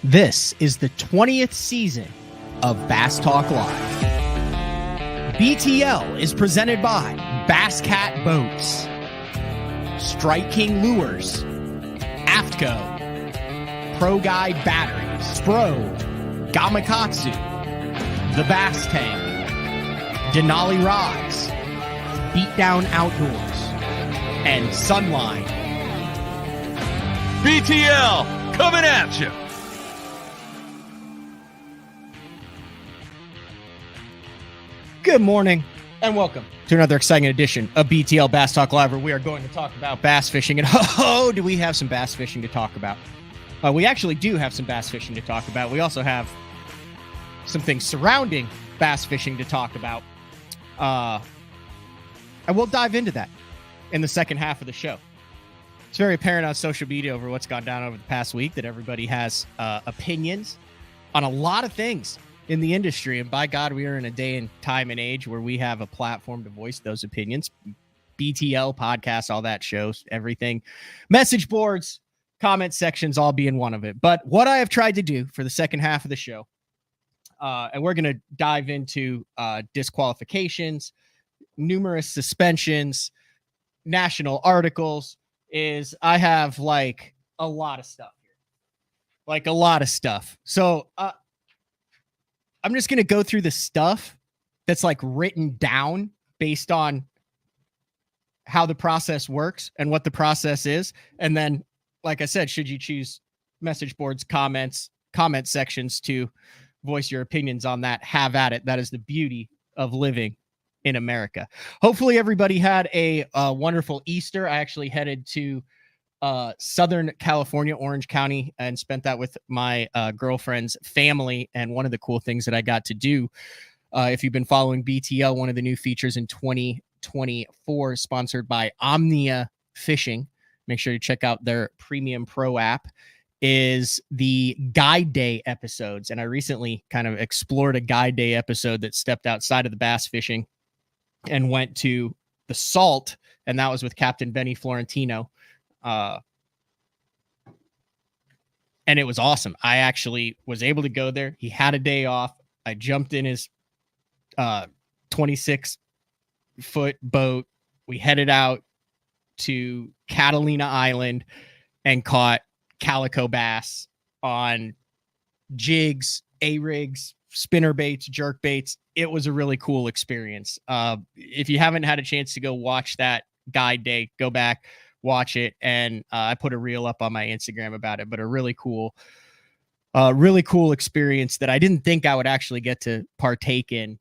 This is the 20th season of Bass Talk Live. BTL is presented by Bass Cat Boats, Strike King Lures, AFTCO, Pro Guide Batteries, Spro, Gamakatsu, The Bass Tank, Denali Rods, Beatdown Outdoors, and Sunline. BTL coming at you. Good morning and welcome to another exciting edition of BTL Bass Talk Live, where we are going to talk about bass fishing. And do we have some bass fishing to talk about? We actually do have some bass fishing to talk about. We also have some things surrounding bass fishing to talk about. And we'll dive into that in the second half of the show. It's very apparent on social media over what's gone down over the past week that everybody has opinions on a lot of things in the industry. And by God, we are in a day and time and age where we have a platform to voice those opinions. BTL podcasts, all that shows, everything, message boards, comment sections, all being one of it. But what I have tried to do for the second half of the show, and we're going to dive into disqualifications, numerous suspensions, national articles, is I have like a lot of stuff here. So I'm just going to go through the stuff that's like written down based on how the process works and what the process is. And then, like I said, should you choose message boards, comment sections to voice your opinions on that, have at it. That is the beauty of living in America. Hopefully everybody had a wonderful Easter. I actually headed to Southern California, Orange County, and spent that with my girlfriend's family. And one of the cool things that I got to do, if you've been following BTL, one of the new features in 2024, sponsored by Omnia Fishing, make sure to check out their Premium Pro app, is the Guide Day episodes. And I recently kind of explored a Guide Day episode that stepped outside of the bass fishing and went to the Salt, and that was with Captain Benny Florentino. And it was awesome. I actually was able to go there. He had a day off. I jumped in his 26-foot boat. We headed out to Catalina Island and caught calico bass on jigs, A-rigs, spinner baits, jerk baits. It was a really cool experience. If you haven't had a chance to go watch that Guide Day, go back, watch it. And I put a reel up on my Instagram about it, but a really cool experience that I didn't think I would actually get to partake in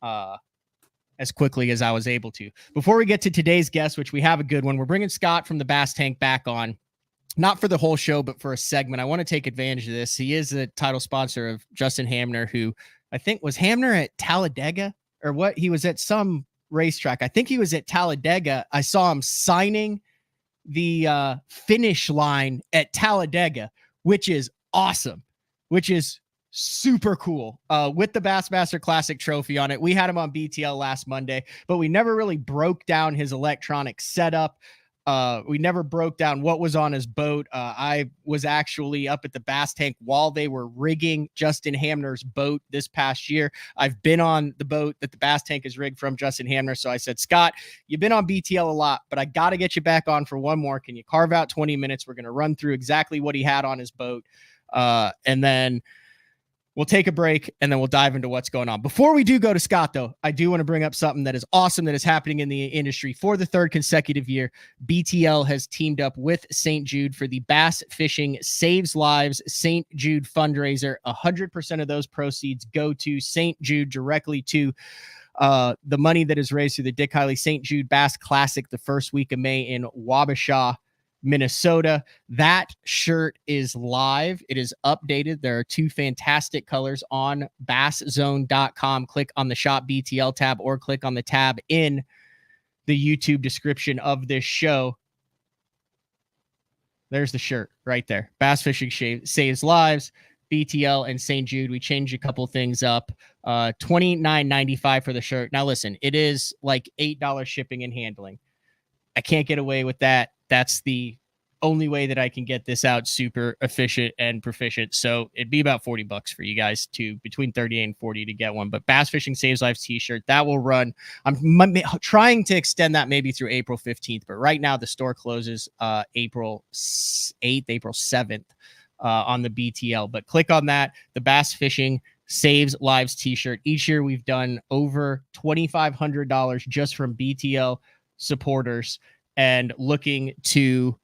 as quickly as I was able to. Before we get to today's guest, which we have a good one, we're bringing Scott from the Bass Tank back on, not for the whole show, but for a segment. I want to take advantage of this. He is the title sponsor of Justin Hamner, who I think was Hamner at Talladega or what? He was at some racetrack. I think he was at Talladega. I saw him signing the finish line at Talladega, which is awesome, which is super cool, with the Bassmaster Classic trophy on it. We had him on BTL last Monday, but we never really broke down his electronic setup. We never broke down what was on his boat. I was actually up at the Bass Tank while they were rigging Justin Hamner's boat this past year. I've been on the boat that the Bass Tank is rigged from Justin Hamner. So I said, Scott, you've been on BTL a lot, but I got to get you back on for one more. Can you carve out 20 minutes? We're going to run through exactly what he had on his boat. And then we'll take a break, and then we'll dive into what's going on. Before we do go to Scott, though, I do want to bring up something that is awesome that is happening in the industry for the third consecutive year. BTL has teamed up with St. Jude for the Bass Fishing Saves Lives St. Jude fundraiser. 100% of those proceeds go to St. Jude, directly to the money that is raised through the Dick Hiley St. Jude Bass Classic the first week of May in Wabasha, Minnesota. That shirt is live. It is updated. There are two fantastic colors on basszone.com. Click on the Shop BTL tab or click on the tab in the YouTube description of this show. There's the shirt right there. Bass Fishing Saves Lives, BTL, and St. Jude. We changed a couple things up. $29.95 for the shirt. Now listen, it is like $8 shipping and handling. I can't get away with that. That's the only way that I can get this out super efficient and proficient. So it'd be about $40 for you guys to between 30 and 40 to get one. But Bass Fishing Saves Lives t-shirt that will run. I'm trying to extend that maybe through April 15th, but right now the store closes April 8th, April 7th on the BTL. But click on that. The Bass Fishing Saves Lives t-shirt. Each year we've done over $2,500 just from BTL supporters, and looking to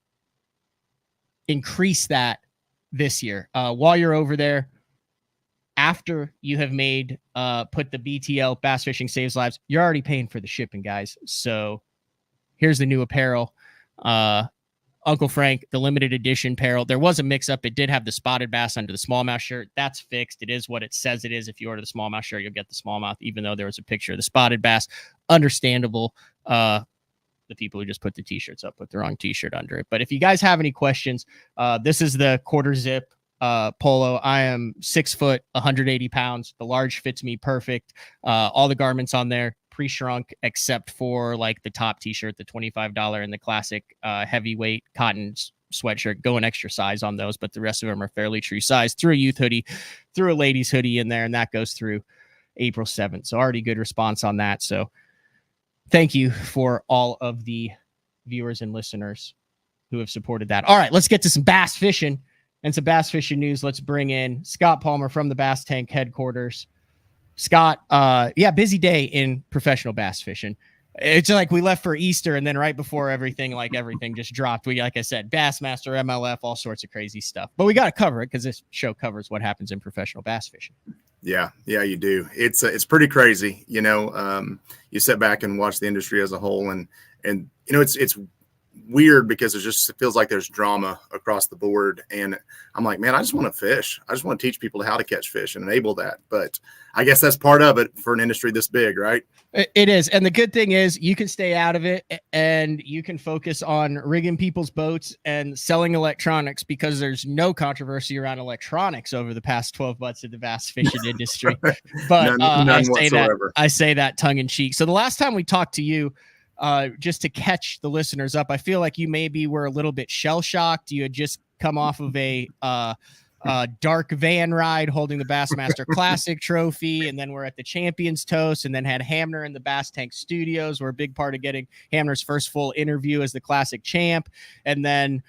increase that this year. While you're over there, after you have made put the BTL Bass Fishing Saves Lives, you're already paying for the shipping, guys. So here's the new apparel. Uncle Frank, the limited edition apparel. There was a mix-up. It did have the spotted bass under the smallmouth shirt. That's fixed. It is what it says it is. If you order the smallmouth shirt, you'll get the smallmouth, even though there was a picture of the spotted bass. Understandable. The people who just put the t-shirts up put the wrong t-shirt under it. But if you guys have any questions, this is the quarter zip polo. I am 6 foot, 180 pounds. The large fits me perfect. All the garments on there pre-shrunk except for like the top t-shirt, the $25, and the classic heavyweight cotton sweatshirt. Go an extra size on those, but the rest of them are fairly true size. Threw a youth hoodie, threw a ladies hoodie in there, and that goes through April 7th. So already good response on that. So thank you for all of the viewers and listeners who have supported that. All right, let's get to some bass fishing and some bass fishing news. Let's bring in Scott Palmer from the Bass Tank headquarters. Scott, busy day in professional bass fishing. It's like we left for Easter, and then right before everything just dropped. We, like I said, Bassmaster, MLF, all sorts of crazy stuff. But we got to cover it because this show covers what happens in professional bass fishing. Yeah, you do. It's pretty crazy. You sit back and watch the industry as a whole, and it's weird because it feels like there's drama across the board. And I'm like, man, I just want to fish. I just want to teach people how to catch fish and enable that. But I guess that's part of it for an industry this big, right? It is. And the good thing is you can stay out of it and you can focus on rigging people's boats and selling electronics, because there's no controversy around electronics over the past 12 months in the bass fishing industry. But none I say that tongue in cheek. So the last time we talked to you, just to catch the listeners up, I feel like you maybe were a little bit shell shocked. You had just come off of a dark van ride holding the Bassmaster Classic trophy, and then we're at the Champions Toast, and then had Hamner in the Bass Tank studios. We're a big part of getting Hamner's first full interview as the Classic champ. And then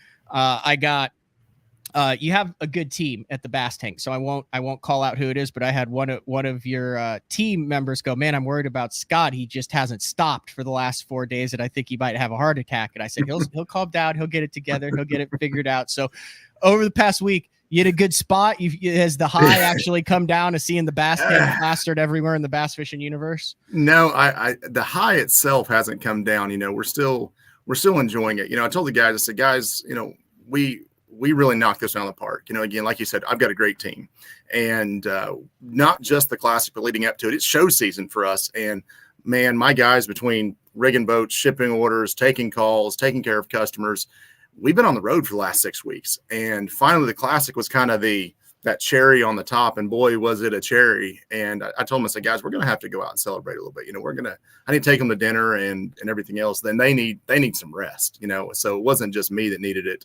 you have a good team at the Bass Tank, so I won't call out who it is, but I had one of your team members go, man, I'm worried about Scott. He just hasn't stopped for the last 4 days, and I think he might have a heart attack. And I said, he'll calm down, he'll get it together, he'll get it figured out. So over the past week, you had a good spot. Has the high actually come down to seeing the Bass Tank plastered everywhere in the bass fishing universe? No, the high itself hasn't come down. We're still enjoying it. I told the guys, I said, guys, we really knocked this out of the park. Again, like you said, I've got a great team, and not just the Classic, but leading up to it, it's show season for us. And man, my guys, between rigging boats, shipping orders, taking calls, taking care of customers, we've been on the road for the last 6 weeks. And finally the Classic was kind of that cherry on the top, and boy, was it a cherry. And I told them, I said, guys, we're going to have to go out and celebrate a little bit. I need to take them to dinner and everything else. Then they need some rest, so it wasn't just me that needed it.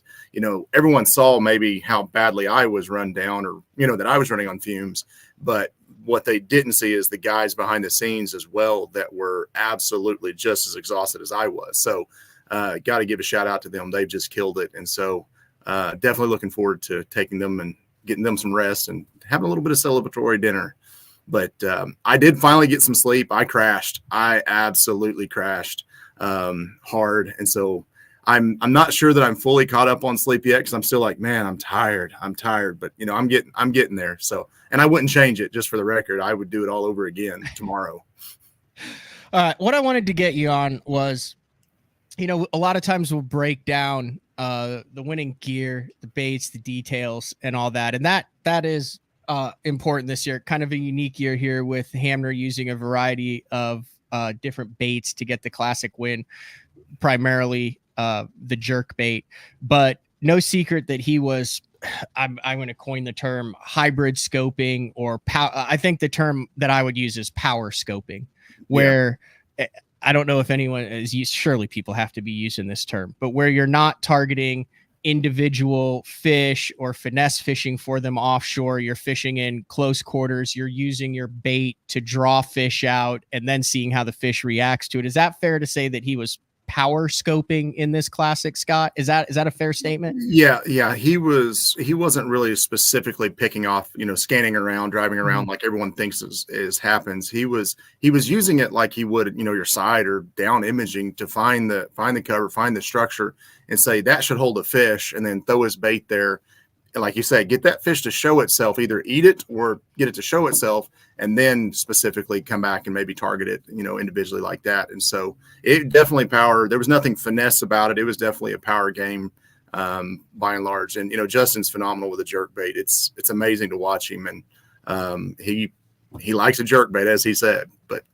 Everyone saw maybe how badly I was run down, or, that I was running on fumes, but what they didn't see is the guys behind the scenes as well that were absolutely just as exhausted as I was. So got to give a shout out to them. They've just killed it. And so definitely looking forward to taking them and getting them some rest and having a little bit of celebratory dinner. But I did finally get some sleep. I crashed. I absolutely crashed hard. And so I'm not sure that I'm fully caught up on sleep yet, because I'm still like, man, I'm tired. But I'm getting there. So, and I wouldn't change it, just for the record. I would do it all over again tomorrow. What I wanted to get you on was, a lot of times we'll break down the winning gear, the baits, the details, and all that. And that is important this year. Kind of a unique year here with Hamner using a variety of different baits to get the Classic win, primarily the jerk bait. But no secret that he was, I'm going to coin the term hybrid scoping, or I think the term that I would use is power scoping, where I don't know if anyone is used, surely people have to be using this term, but where you're not targeting individual fish or finesse fishing for them offshore. You're fishing in close quarters. You're using your bait to draw fish out and then seeing how the fish reacts to it. Is that fair to say that he was power scoping in this classic, Scott? Is that a fair statement? Yeah. He wasn't really specifically picking off, scanning around, driving around like everyone thinks is happens. He was using it like he would, your side or down imaging to find the cover, find the structure, and say that should hold a fish, and then throw his bait there. And like you say, get that fish to show itself, either eat it or get it to show itself, and then specifically come back and maybe target it, individually like that. And so it definitely power. There was nothing finesse about it. It was definitely a power game by and large. And, Justin's phenomenal with a jerk bait. It's amazing to watch him. And he likes a jerk bait, as he said, but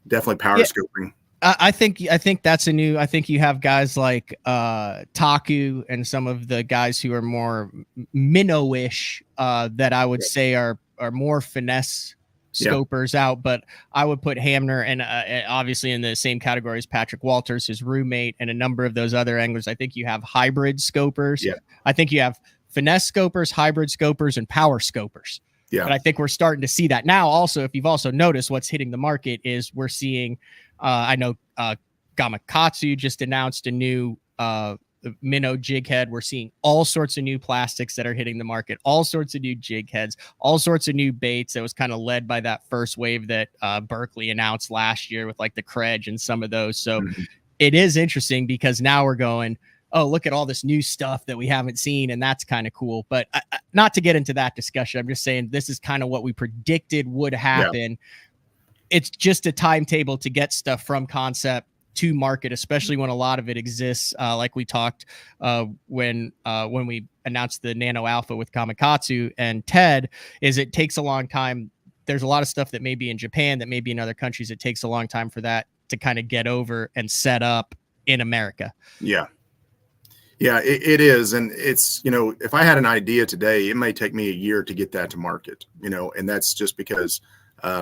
definitely power scoping. I think that's a new. I think you have guys like Taku and some of the guys who are more minnow-ish that I would say are more finesse scopers out. But I would put Hamner and obviously in the same category as Patrick Walters, his roommate, and a number of those other anglers. I think you have hybrid scopers. Yeah. I think you have finesse scopers, hybrid scopers, and power scopers. Yeah. But I think we're starting to see that now. Also, if you've also noticed, what's hitting the market is we're seeing. I know Gamakatsu just announced a new minnow jig head. We're seeing all sorts of new plastics that are hitting the market, all sorts of new jig heads, all sorts of new baits. That was kind of led by that first wave that Berkeley announced last year with like the Credge and some of those. So it is interesting because now we're going, oh, look at all this new stuff that we haven't seen. And that's kind of cool. But not to get into that discussion, I'm just saying this is kind of what we predicted would happen. Yeah. It's just a timetable to get stuff from concept to market, especially when a lot of it exists. Like we talked when we announced the Nano Alpha with Gamakatsu and Ted, is it takes a long time. There's a lot of stuff that may be in Japan, that may be in other countries. It takes a long time for that to kind of get over and set up in America. Yeah. Yeah, it is. And it's, if I had an idea today, it may take me a year to get that to market, and that's just because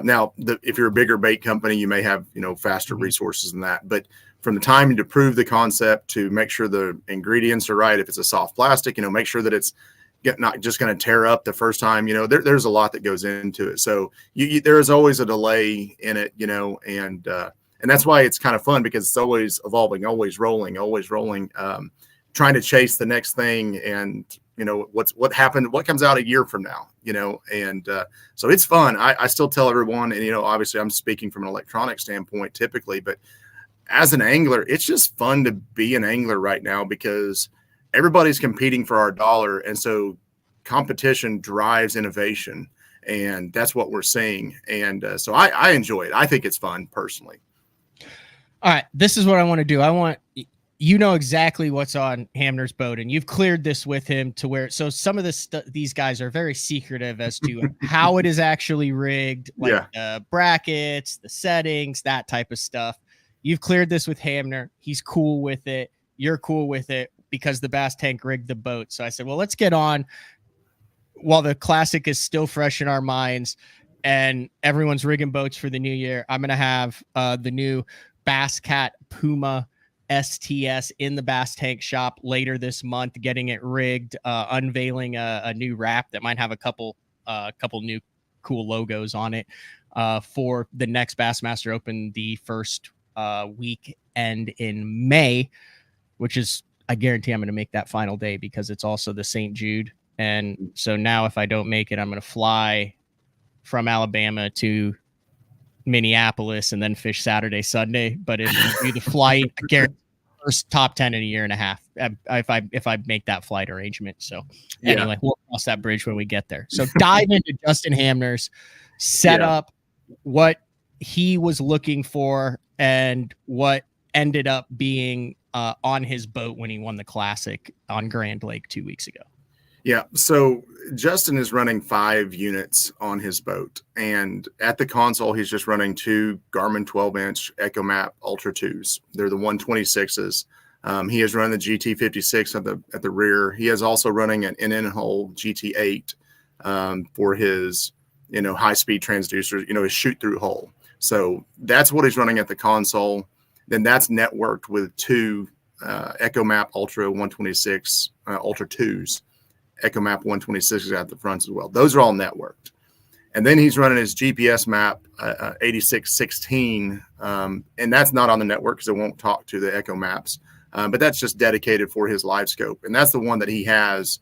now, if you're a bigger bait company, you may have, faster resources than that. But from the time to prove the concept to make sure the ingredients are right, if it's a soft plastic, make sure that it's not just going to tear up the first time. There's a lot that goes into it. So there is always a delay in it, and that's why it's kind of fun, because it's always evolving, always rolling, trying to chase the next thing. And what happened, what comes out a year from now, and so it's fun. I still tell everyone, and obviously I'm speaking from an electronic standpoint typically, but as an angler, it's just fun to be an angler right now because everybody's competing for our dollar, and so competition drives innovation, and that's what we're seeing. And so I enjoy it. I think it's fun personally. All right, this is what I want to do. I want. Exactly what's on Hamner's boat, and you've cleared this with him to where, so some of these guys are very secretive as to how it is actually rigged, like the brackets, the settings, that type of stuff. You've cleared this with Hamner. He's cool with it. You're cool with it because the Bass Tank rigged the boat. So I said, well, let's get on while the classic is still fresh in our minds and everyone's rigging boats for the new year. I'm going to have the new Bass Cat Puma STS in the Bass Tank shop later this month, getting it rigged, unveiling a new wrap that might have a couple new cool logos on it for the next Bassmaster Open, the first weekend in May, which is, I guarantee I'm going to make that final day because it's also the St. Jude. And so now if I don't make it, I'm going to fly from Alabama to Minneapolis and then fish Saturday, Sunday. But if you do the flight, I guarantee first top 10 in a year and a half if I make that flight arrangement. So anyway, we'll cross that bridge when we get there. So dive into Justin Hamner's setup, what he was looking for, and what ended up being on his boat when he won the Classic on Grand Lake 2 weeks ago. Yeah. So Justin is running 5 units on his boat, and at the console, he's just running 2 Garmin 12-inch EchoMap Ultra 2s. They're the 126s. He is running the GT56 at the rear. He is also running an in-hole GT8 for his, high-speed transducer, his shoot-through hole. So that's what he's running at the console. Then that's networked with 2 EchoMap Ultra 126 Ultra 2s. EchoMap 126 is at the front as well. Those are all networked. And then he's running his GPS map 8616, and that's not on the network because it won't talk to the Echo Maps, but that's just dedicated for his live scope. And that's the one that he has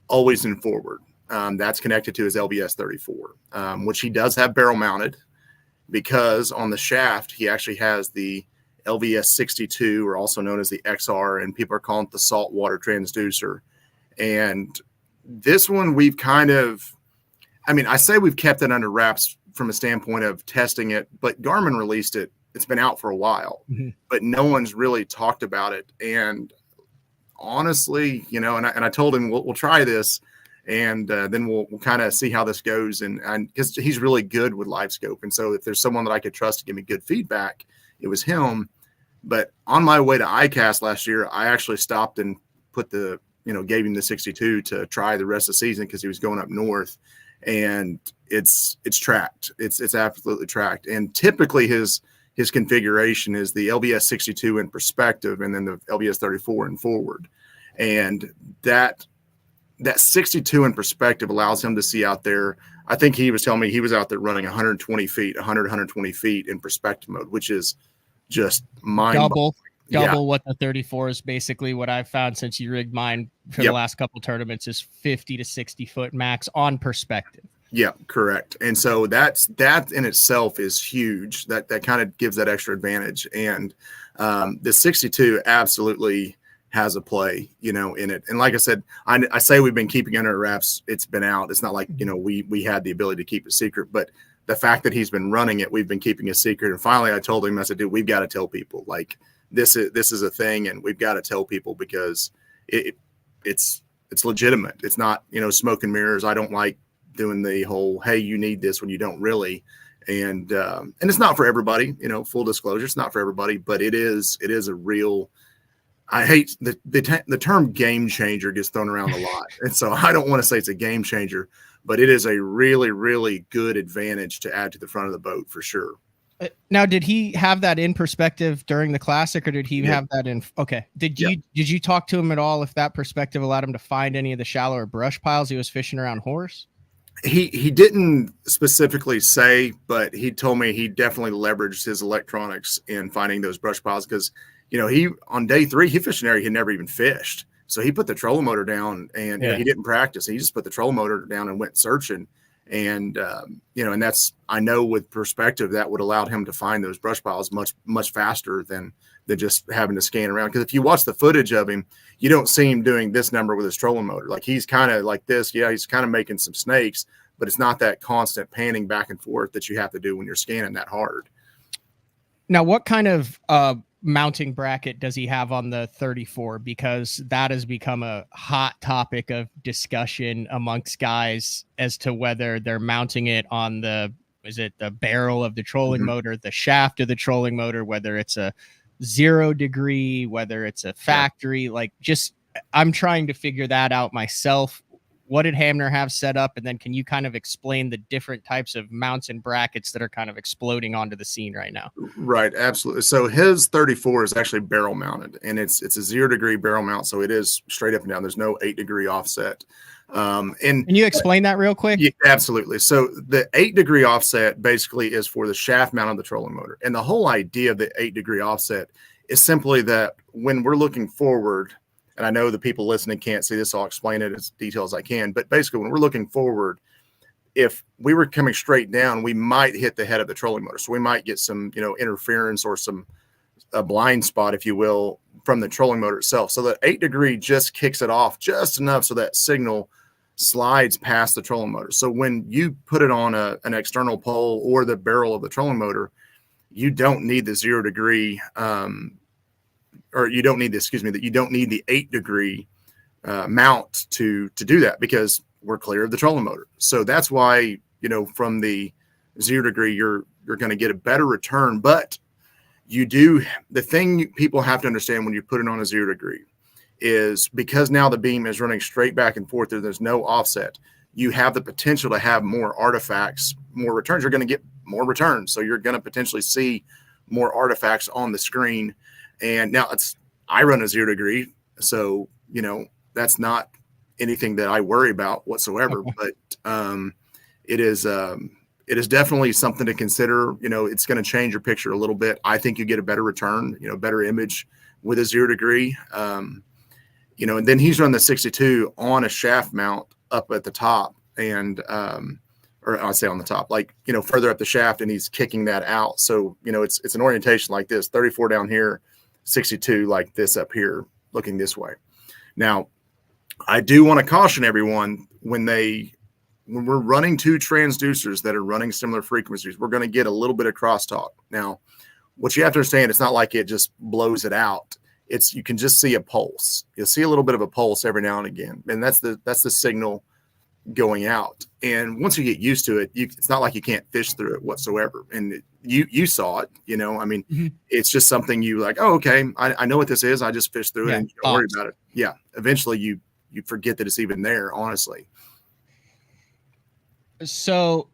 always in forward. That's connected to his LBS 34, which he does have barrel mounted, because on the shaft, he actually has the LVS 62, or also known as the XR, and people are calling it the saltwater transducer. And this one we've kind of, I say we've kept it under wraps from a standpoint of testing it, but Garmin released it. It's been out for a while, but no one's really talked about it. And honestly, and I told him we'll try this, and then we'll kind of see how this goes. And because he's really good with live scope, and so if there's someone that I could trust to give me good feedback, it was him. But on my way to ICAST last year, I actually stopped and put gave him the 62 to try the rest of the season because he was going up north. And it's tracked. It's absolutely tracked. And typically his configuration is the LBS 62 in perspective, and then the LBS 34 in forward. And that 62 in perspective allows him to see out there. I think he was telling me he was out there running 120 feet, 120 feet in perspective mode, which is just double what the 34 is. Basically what I've found since you rigged mine for the last couple tournaments is 50 to 60 foot max on perspective. Yeah, correct. And so that in itself is huge. That kind of gives that extra advantage. And the 62 absolutely has a play, in it. And like I said, I say we've been keeping under wraps. It's been out. It's not like, we had the ability to keep it secret, but the fact that he's been running it, we've been keeping a secret. And finally I told him, I said, dude, we've got to tell people, like, this is a thing, and we've got to tell people because it's legitimate. It's not, smoke and mirrors. I don't like doing the whole, hey, you need this when you don't really. And it's not for everybody, full disclosure, it's not for everybody, but it is a real, I hate the term game changer gets thrown around a lot. And so I don't want to say it's a game changer, but it is a really, really good advantage to add to the front of the boat for sure. Now, did he have that in perspective during the Classic, or did he have that in? Okay. Did you talk to him at all if that perspective allowed him to find any of the shallower brush piles he was fishing around Horse? He didn't specifically say, but he told me he definitely leveraged his electronics in finding those brush piles because, he on day 3, he fished an area he never even fished. So he put the trolling motor down, and he didn't practice. He just put the trolling motor down and went searching. And, and that's, I know with perspective, that would allow him to find those brush piles much, much faster than just having to scan around. Because if you watch the footage of him, you don't see him doing this number with his trolling motor. Like he's kind of like this. Yeah, he's kind of making some snakes, but it's not that constant panning back and forth that you have to do when you're scanning that hard. Now, what kind of mounting bracket does he have on the 34? Because that has become a hot topic of discussion amongst guys as to whether they're mounting it on the barrel of the trolling motor, the shaft of the trolling motor, whether it's a 0 degree, whether it's a factory, I'm trying to figure that out myself. What did Hamner have set up? And then can you kind of explain the different types of mounts and brackets that are kind of exploding onto the scene right now? Right. Absolutely. So his 34 is actually barrel mounted, and it's a 0 degree barrel mount. So it is straight up and down. There's no 8 degree offset. And can you explain that real quick? Yeah, absolutely. So the 8 degree offset basically is for the shaft mount of the trolling motor. And the whole idea of the 8 degree offset is simply that when we're looking forward, and I know the people listening can't see this, so I'll explain it as detailed as I can. But basically, when we're looking forward, if we were coming straight down, we might hit the head of the trolling motor. So we might get some, interference or a blind spot, if you will, from the trolling motor itself. So the 8 degree just kicks it off just enough so that signal slides past the trolling motor. So when you put it on an external pole or the barrel of the trolling motor, you don't need the 0 degree, you don't need the 8 degree mount to do that, because we're clear of the trolling motor. So that's why, from the 0 degree, you're going to get a better return. But the thing people have to understand when you put it on a 0 degree is because now the beam is running straight back and forth, there's no offset. You have the potential to have more artifacts, more returns. You're going to get more returns. So you're going to potentially see more artifacts on the screen. And now I run a 0 degree. So, that's not anything that I worry about whatsoever. Okay. But it is definitely something to consider. You know, it's going to change your picture a little bit. I think you get a better return, you know, better image with a 0 degree. You know, and then he's run the 62 on a shaft mount up at the top, and or I'll say on the top, like, you know, further up the shaft, and he's kicking that out. So, you know, it's an orientation like this, 34 down here, 62 like this up here, looking this way. Now, I do want to caution everyone when we're running 2 transducers that are running similar frequencies, we're going to get a little bit of crosstalk. Now, what you have to understand, it's not like it just blows it out. You can just see a pulse. You'll see a little bit of a pulse every now and again, and that's the signal going out. And once you get used to it, it's not like you can't fish through it whatsoever. And you saw it, you know. I mean, it's just something you like. Oh, okay, I know what this is. I just fished through it, and don't worry about it. Yeah, eventually you forget that it's even there. Honestly. So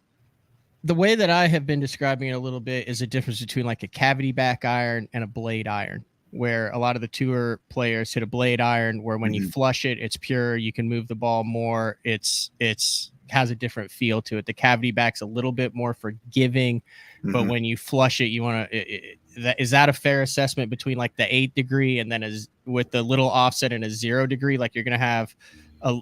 the way that I have been describing it a little bit is a difference between like a cavity back iron and a blade iron, where a lot of the tour players hit a blade iron where when you flush it, it's pure. You can move the ball more. It's has a different feel to it. The cavity back's a little bit more forgiving, but when you flush it, you want to, is that a fair assessment between like the 8 degree and then with the little offset and a 0 degree? Like you're going to have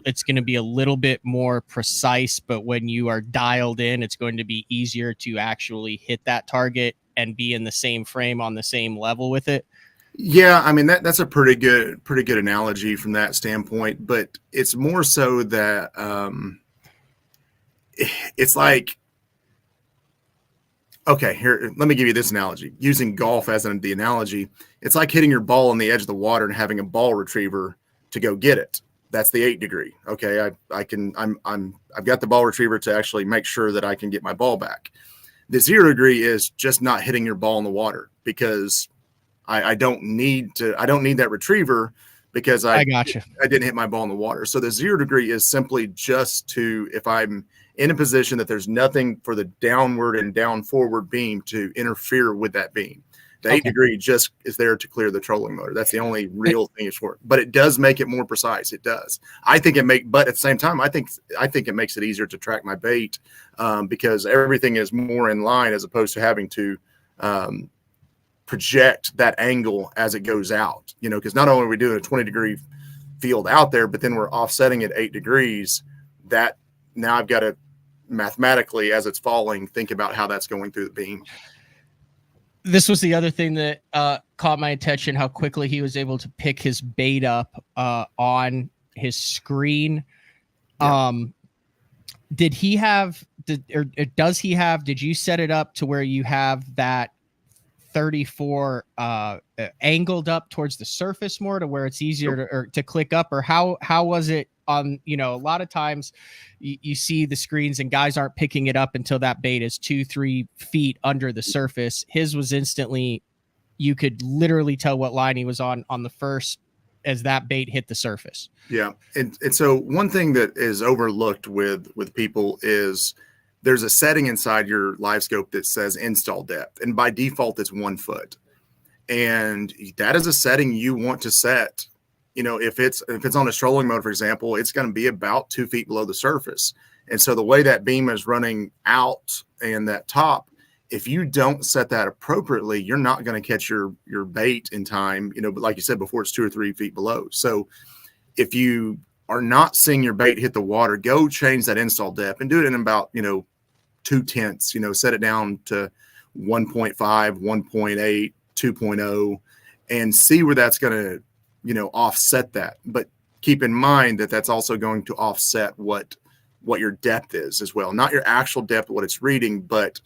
it's going to be a little bit more precise, but when you are dialed in, it's going to be easier to actually hit that target and be in the same frame on the same level with it. Yeah, I mean that's a pretty good analogy from that standpoint, but it's more so that it's like, okay, here, let me give you this analogy. Using golf as the analogy, it's like hitting your ball on the edge of the water and having a ball retriever to go get it. That's the 8 degree. Okay, I've got the ball retriever to actually make sure that I can get my ball back. The 0 degree is just not hitting your ball in the water, because I don't need that retriever, because I didn't hit my ball in the water. So the 0 degree is simply just to, if I'm in a position that there's nothing for the downward and down forward beam to interfere with that beam. The 8 degree just is there to clear the trolling motor. That's the only real thing it's for. But it does make it more precise. It does. I think but at the same time, I think it makes it easier to track my bait, because everything is more in line, as opposed to having to project that angle as it goes out. You know, because not only are we doing a 20 degree field out there, but then we're offsetting at 8 degrees. That now I've got to mathematically, as it's falling, think about how that's going through the beam. This was the other thing that caught my attention, how quickly he was able to pick his bait up on his screen. Yeah. Did you set it up to where you have that 34 angled up towards the surface more, to where it's easier to click up? Or how was it on, you know, a lot of times you see the screens and guys aren't picking it up until that bait is 2-3 feet under the surface. His was instantly, you could literally tell what line he was on the first as that bait hit the surface. Yeah. And so one thing that is overlooked with people is there's a setting inside your live scope that says install depth, and by default it's 1 foot. And that is a setting you want to set. You know, if it's on a trolling mode, for example, it's going to be about 2 feet below the surface. And so the way that beam is running out and that top, if you don't set that appropriately, you're not going to catch your bait in time, you know, but like you said before, it's 2 or 3 feet below. So if you are not seeing your bait hit the water, go change that install depth and do it in about, you know, 0.2, you know, set it down to 1.5, 1.8, 2.0, and see where that's going to, you know, offset that. But keep in mind that that's also going to offset what your depth is as well. Not your actual depth, what it's reading, but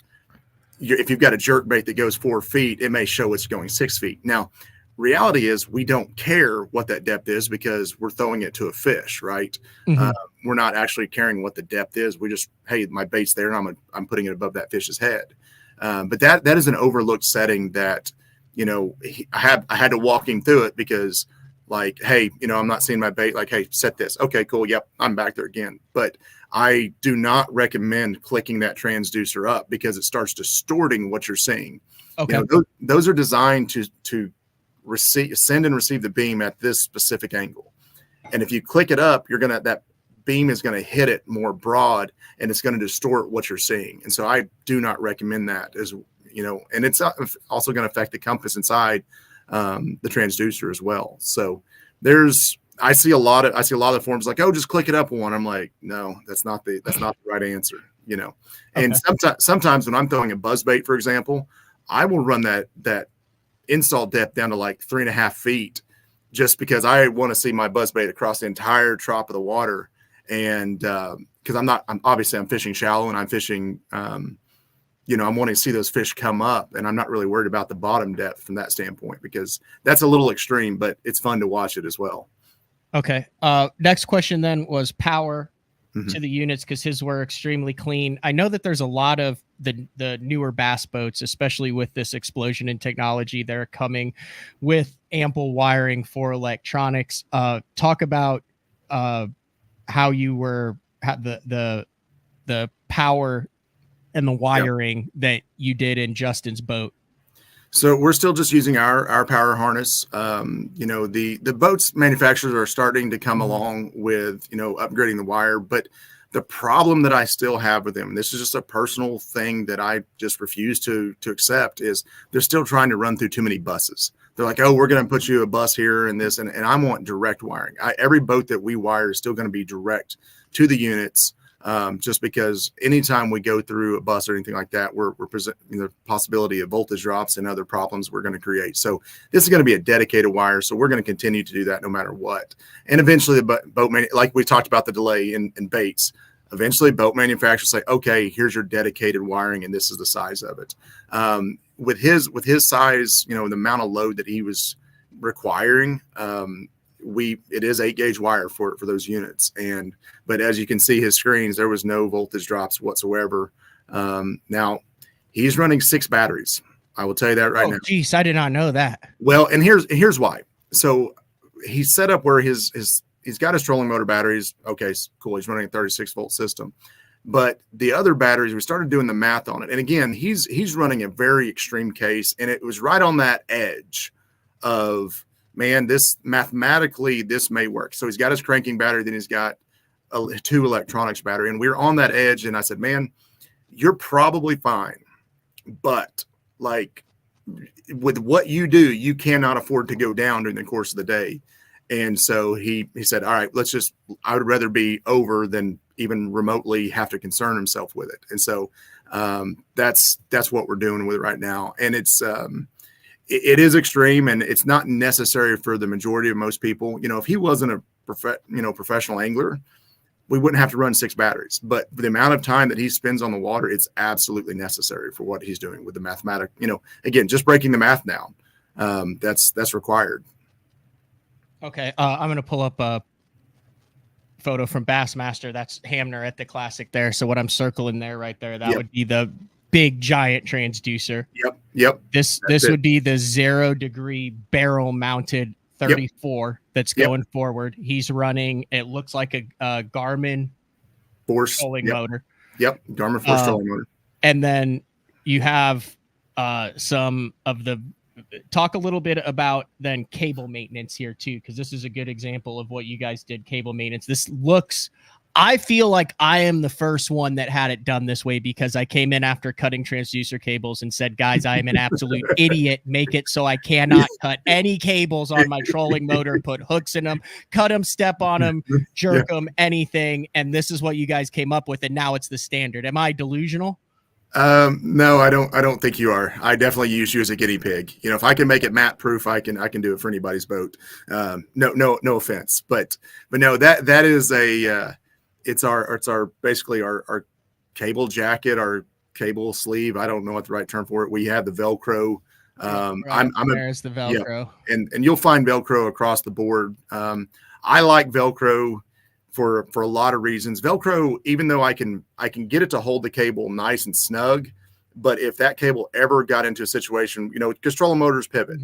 if you've got a jerk bait that goes 4 feet, it may show it's going 6 feet. Now, reality is we don't care what that depth is, because we're throwing it to a fish, right? We're not actually caring what the depth is. We just, hey, my bait's there and I'm putting it above that fish's head. But that is an overlooked setting that, you know, I had to walk him through it, because like, hey, you know, I'm not seeing my bait. Like, hey, set this. Okay, cool. Yep, I'm back there again. But I do not recommend clicking that transducer up, because it starts distorting what you're seeing. Okay. You know, those are designed to send and receive the beam at this specific angle. And if you click it up, that beam is going to hit it more broad, and it's going to distort what you're seeing. And so I do not recommend that, as you know, and it's also going to affect the compass inside the transducer as well. So I see a lot of forums like, oh, just click it up one. I'm like, no, that's not the right answer, you know. And sometimes when I'm throwing a buzz bait, for example, I will run that install depth down to like 3.5 feet, just because I want to see my buzz bait across the entire trop of the water. And because I'm fishing shallow, and I'm fishing, you know, I'm wanting to see those fish come up, and I'm not really worried about the bottom depth from that standpoint, because that's a little extreme, but it's fun to watch it as well. Okay. Next question then was power to the units, because his were extremely clean. I know that there's a lot of the newer bass boats, especially with this explosion in technology, they're coming with ample wiring for electronics. Talk about how you were the power and the wiring that you did in Justin's boat. So we're still just using our power harness. You know, the boats manufacturers are starting to come along with, you know, upgrading the wire, but the problem that I still have with them, and this is just a personal thing that I just refuse to accept, is they're still trying to run through too many buses. They're like, oh, we're going to put you a bus here and this, and I want direct wiring. Every boat that we wire is still going to be direct to the units. Just because anytime we go through a bus or anything like that, we're presenting the possibility of voltage drops and other problems we're going to create. So this is going to be a dedicated wire. So we're going to continue to do that no matter what. And eventually the boat like we talked about the delay in baits, eventually boat manufacturers say, okay, here's your dedicated wiring, and this is the size of it. With his size, you know, the amount of load that he was requiring, it is 8-gauge wire for those units. But as you can see his screens, there was no voltage drops whatsoever. Now he's running 6 batteries. I will tell you that right now. Geez, I did not know that. Well, and here's why. So he's set up where he's got his trolling motor batteries. Okay, cool. He's running a 36-volt system. But the other batteries, we started doing the math on it. And again, he's running a very extreme case, and it was right on that edge of, man, this mathematically, this may work. So he's got his cranking battery, then he's got 2 electronics battery. And we were on that edge, and I said, man, you're probably fine. But like with what you do, you cannot afford to go down during the course of the day. And so he said, all right, I would rather be over than even remotely have to concern himself with it. And so that's what we're doing with it right now. And it is extreme, and it's not necessary for the majority of most people. You know, if he wasn't a professional angler, we wouldn't have to run 6 batteries. But the amount of time that he spends on the water, it's absolutely necessary for what he's doing with the mathematics. You know, again, just breaking the math down, that's required. Okay, I'm going to pull up a photo from Bassmaster. That's Hamner at the Classic there. So what I'm circling there right there, that would be the big giant transducer. Yep. This would be the 0-degree barrel mounted 34 that's going forward. He's running, it looks like a Garmin Force trolling motor. Yep, Garmin Force trolling motor. And then you have some of the talk a little bit about then cable maintenance here too, because this is a good example of what you guys did, cable maintenance. This looks, I feel like I am the first one that had it done this way, because I came in after cutting transducer cables and said, guys, I am an absolute idiot. Make it so I cannot cut any cables on my trolling motor, put hooks in them, cut them, step on them, jerk them, anything. And this is what you guys came up with. And now it's the standard. Am I delusional? No, I don't think you are. I definitely use you as a guinea pig. You know, if I can make it mat proof, I can do it for anybody's boat. No offense, but no, that is it's our basically our cable jacket, our cable sleeve. I don't know what the right term for it. We have the Velcro. There's the Velcro, and you'll find Velcro across the board. I like Velcro for a lot of reasons. Velcro, even though I can get it to hold the cable nice and snug, but if that cable ever got into a situation, you know, because trolling motors pivot.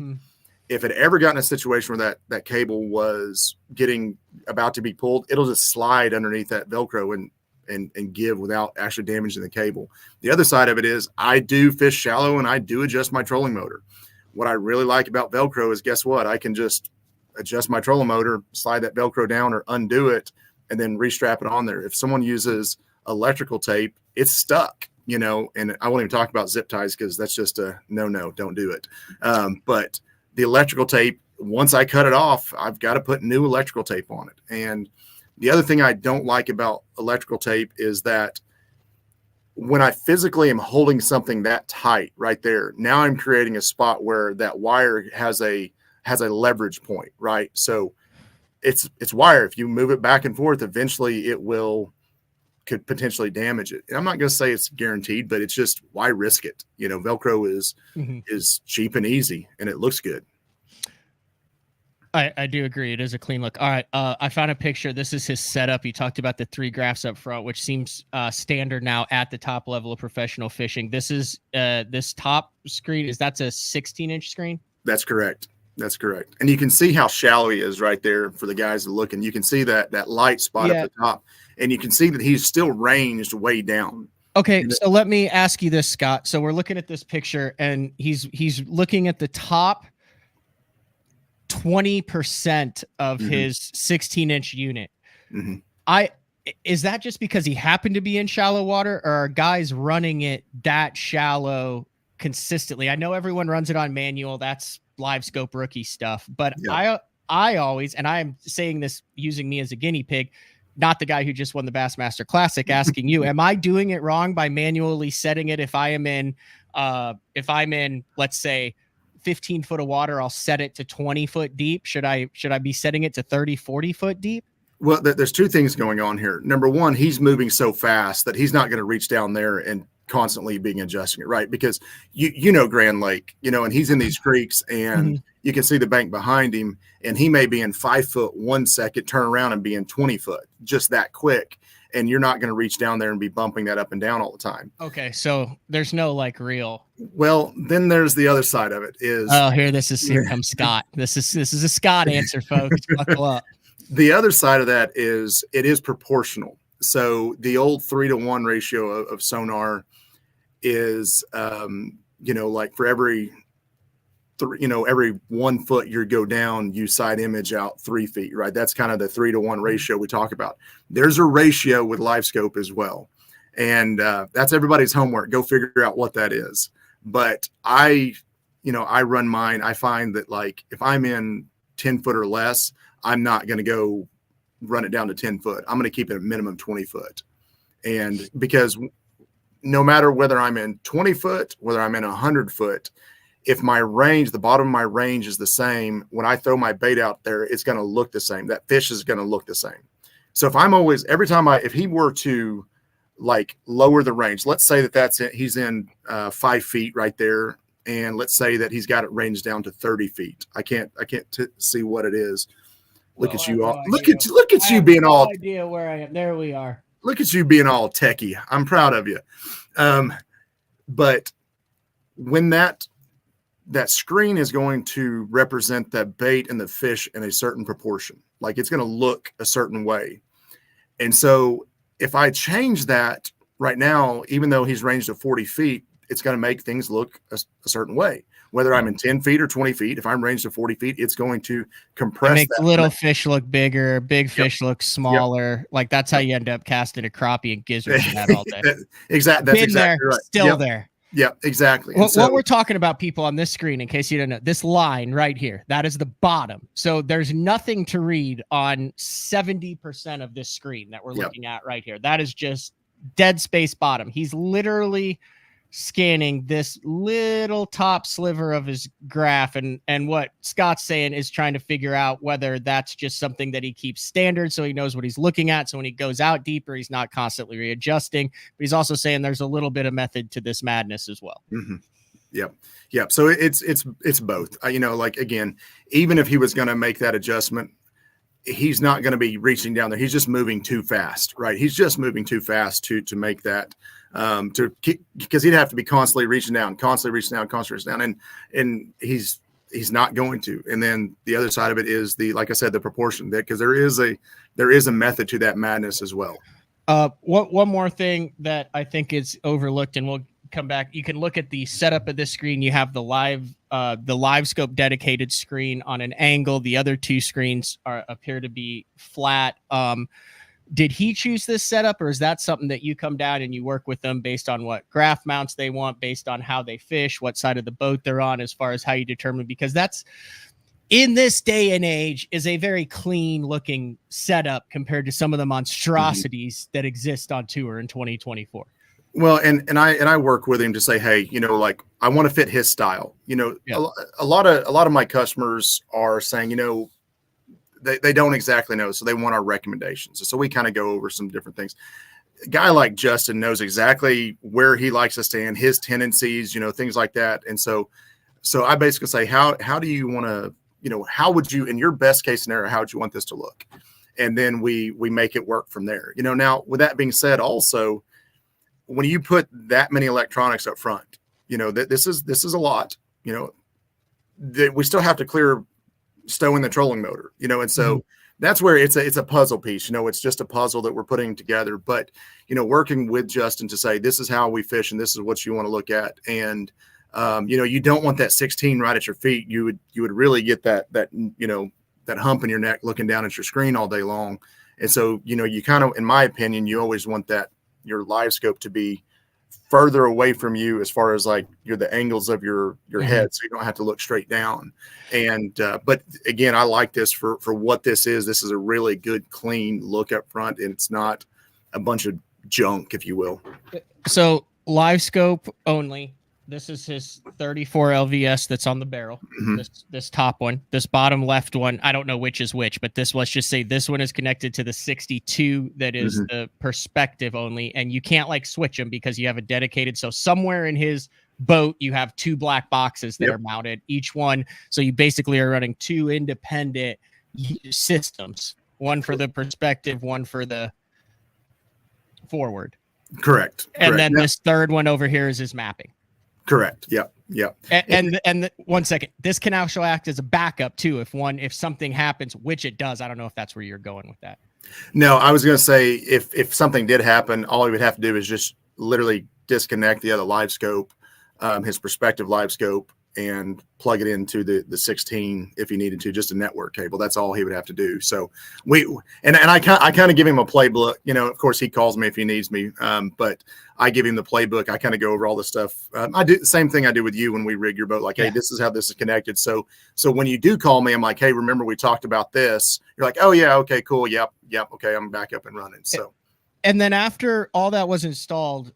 If it ever got in a situation where that cable was getting about to be pulled, it'll just slide underneath that Velcro and give without actually damaging the cable. The other side of it is I do fish shallow, and I do adjust my trolling motor. What I really like about Velcro is, guess what? I can just adjust my trolling motor, slide that Velcro down or undo it, and then restrap it on there. If someone uses electrical tape, it's stuck, you know, and I won't even talk about zip ties because that's just a no, don't do it. But the electrical tape, once I cut it off, I've got to put new electrical tape on it. And the other thing I don't like about electrical tape is that when I physically am holding something that tight right there, now I'm creating a spot where that wire has a leverage point, right? So it's wire. If you move it back and forth, eventually could potentially damage it. And I'm not going to say it's guaranteed, but it's just, why risk it? You know, Velcro is cheap and easy, and it looks good. I do agree. It is a clean look. All right. I found a picture. This is his setup. He talked about the 3 graphs up front, which seems standard now at the top level of professional fishing. This is this top screen. That's a 16-inch screen? That's correct. That's correct. And you can see how shallow he is right there for the guys that look. And you can see that light spot at the top. And you can see that he's still ranged way down. Okay, so let me ask you this, Scott. So we're looking at this picture, and he's looking at the top 20% of his 16-inch unit. Is that just because he happened to be in shallow water, or are guys running it that shallow consistently? I know everyone runs it on manual. That's live scope rookie stuff. But I always, and I'm saying this using me as a guinea pig, not the guy who just won the Bassmaster Classic, asking you, am I doing it wrong by manually setting it? If I'm in, let's say 15 foot of water, I'll set it to 20 foot deep. Should I be setting it to 30, 40 foot deep? Well, there's 2 things going on here. Number one, he's moving so fast that he's not going to reach down there and constantly being adjusting it, right? Because you know Grand Lake, you know, and he's in these creeks, and you can see the bank behind him, and he may be in 5 foot 1 second, turn around and be in 20 foot, just that quick. And you're not going to reach down there and be bumping that up and down all the time. Okay, so there's no like real. Well, then there's the other side of it is. Here comes Scott. This is a Scott answer, folks. Buckle up. The other side of that is it is proportional. So the old 3-to-1 ratio of Sonar is, you know, like for every 1 foot you go down, you side image out 3 feet, right? That's kind of the 3-to-1 ratio we talk about. There's a ratio with live scope as well. And that's everybody's homework. Go figure out what that is. But I run mine. I find that, like, if I'm in 10 foot or less, I'm not going to go run it down to 10 foot. I'm going to keep it at minimum 20 foot. And because no matter whether I'm in 20 foot, whether I'm in 100 foot, if my range, the bottom of my range is the same, when I throw my bait out there, it's going to look the same. That fish is going to look the same. So if I'm always, every time if he were to like lower the range, let's say that's it, he's in 5 feet right there. And let's say that he's got it ranged down to 30 feet. I can't see what it is. Look at you all. Look at you being all. No idea where I am. There we are. Look at you being all techie. I'm proud of you. But when that screen is going to represent that bait and the fish in a certain proportion, like it's going to look a certain way. And so if I change that right now, even though he's ranged to 40 feet, it's going to make things look a certain way. Whether I'm in 10 feet or 20 feet, if I'm ranged to 40 feet, it's going to compress. It makes little fish look bigger, big fish look smaller. Like that's how you end up casting a crappie and gizzards and that all day. Exactly. That's exactly right. Still there. Yeah, exactly. What we're talking about, people, on this screen, in case you don't know, this line right here, that is the bottom. So there's nothing to read on 70% of this screen that we're looking at right here. That is just dead space bottom. He's literally scanning this little top sliver of his graph, and what Scott's saying is trying to figure out whether that's just something that he keeps standard so he knows what he's looking at, so when he goes out deeper he's not constantly readjusting. But he's also saying there's a little bit of method to this madness as well. Yep. So it's both. Like, again, even if he was going to make that adjustment, he's not going to be reaching down there. He's just moving too fast, right? He's just moving too fast to make that, because he'd have to be constantly reaching down, and he's not going to. And then the other side of it is like I said, the proportion, because there is a method to that madness as well. One more thing that I think is overlooked, and we'll come back. You can look at the setup of this screen. You have the live scope dedicated screen on an angle. The other two screens appear to be flat. Did he choose this setup, or is that something that you come down and you work with them based on what graph mounts they want, based on how they fish, what side of the boat they're on, as far as how you determine? Because that's, in this day and age, is a very clean looking setup compared to some of the monstrosities that exist on tour in 2024. Well, and I work with him to say, hey, like, I want to fit his style. A lot of my customers are saying, they don't exactly know, so they want our recommendations. So we kind of go over some different things. A guy like Justin knows exactly where he likes to stand, his tendencies, things like that. And so I basically say, how do you want to, how would you, in your best case scenario, how would you want this to look? And then we make it work from there. Now, with that being said, also, when you put that many electronics up front, this is a lot, that we still have to stow in the trolling motor, and so that's where it's a puzzle piece. It's just a puzzle that we're putting together. But working with Justin to say, this is how we fish and this is what you want to look at. And you don't want that 16 right at your feet. You would really get that hump in your neck looking down at your screen all day long. And so you kind of, in my opinion, you always want your live scope to be further away from you as far as like the angles of your head, so you don't have to look straight down. And but again, I like this for what this is. This is a really good, clean look up front, and it's not a bunch of junk, if you will. So live scope only. This is his 34 LVS that's on the barrel. This top one, this bottom left one, I don't know which is which, but let's just say this one is connected to the 62 that is the perspective only, and you can't like switch them because you have a dedicated. So somewhere in his boat, you have two black boxes that are mounted, each one. So you basically are running two independent systems, one for the perspective, one for the forward. Correct. And then this third one over here is his mapping. Correct. Yep. And 1 second, this can also act as a backup too. If something happens, which it does, I don't know if that's where you're going with that. No, I was going to say if something did happen, all he would have to do is just literally disconnect the other live scope, his perspective live scope, and plug it into the 16 if he needed to, just a network cable. That's all he would have to do. So I kind of give him a playbook. Of course he calls me if he needs me, but I give him the playbook. I kind of go over all the stuff. I do the same thing I do with you when we rig your boat. Like, hey, this is how this is connected. So when you do call me, I'm like, hey, remember we talked about this? You're like, oh yeah, okay, cool, yep, okay, I'm back up and running. So, and then after all that was installed,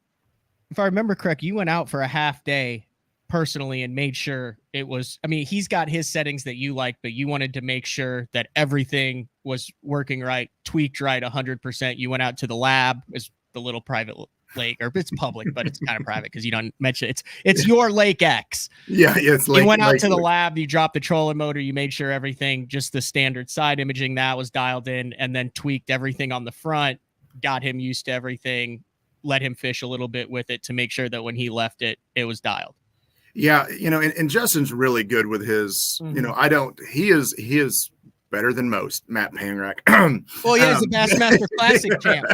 if I remember correct, you went out for a half day personally and made sure it was, he's got his settings that you like, but you wanted to make sure that everything was working right, tweaked right, 100%. You went out to the lab, is the little private lake, or it's public, but it's kind of private because you don't mention it's your Lake X. It's you went out to the lab, you dropped the trolling motor, you made sure everything, just the standard side imaging that was dialed in, and then tweaked everything on the front, got him used to everything, let him fish a little bit with it to make sure that when he left it was dialed. Yeah, and Justin's really good with his, he is better than most, Matt Panrack. Well, yeah, he's a Bassmaster Classic champ.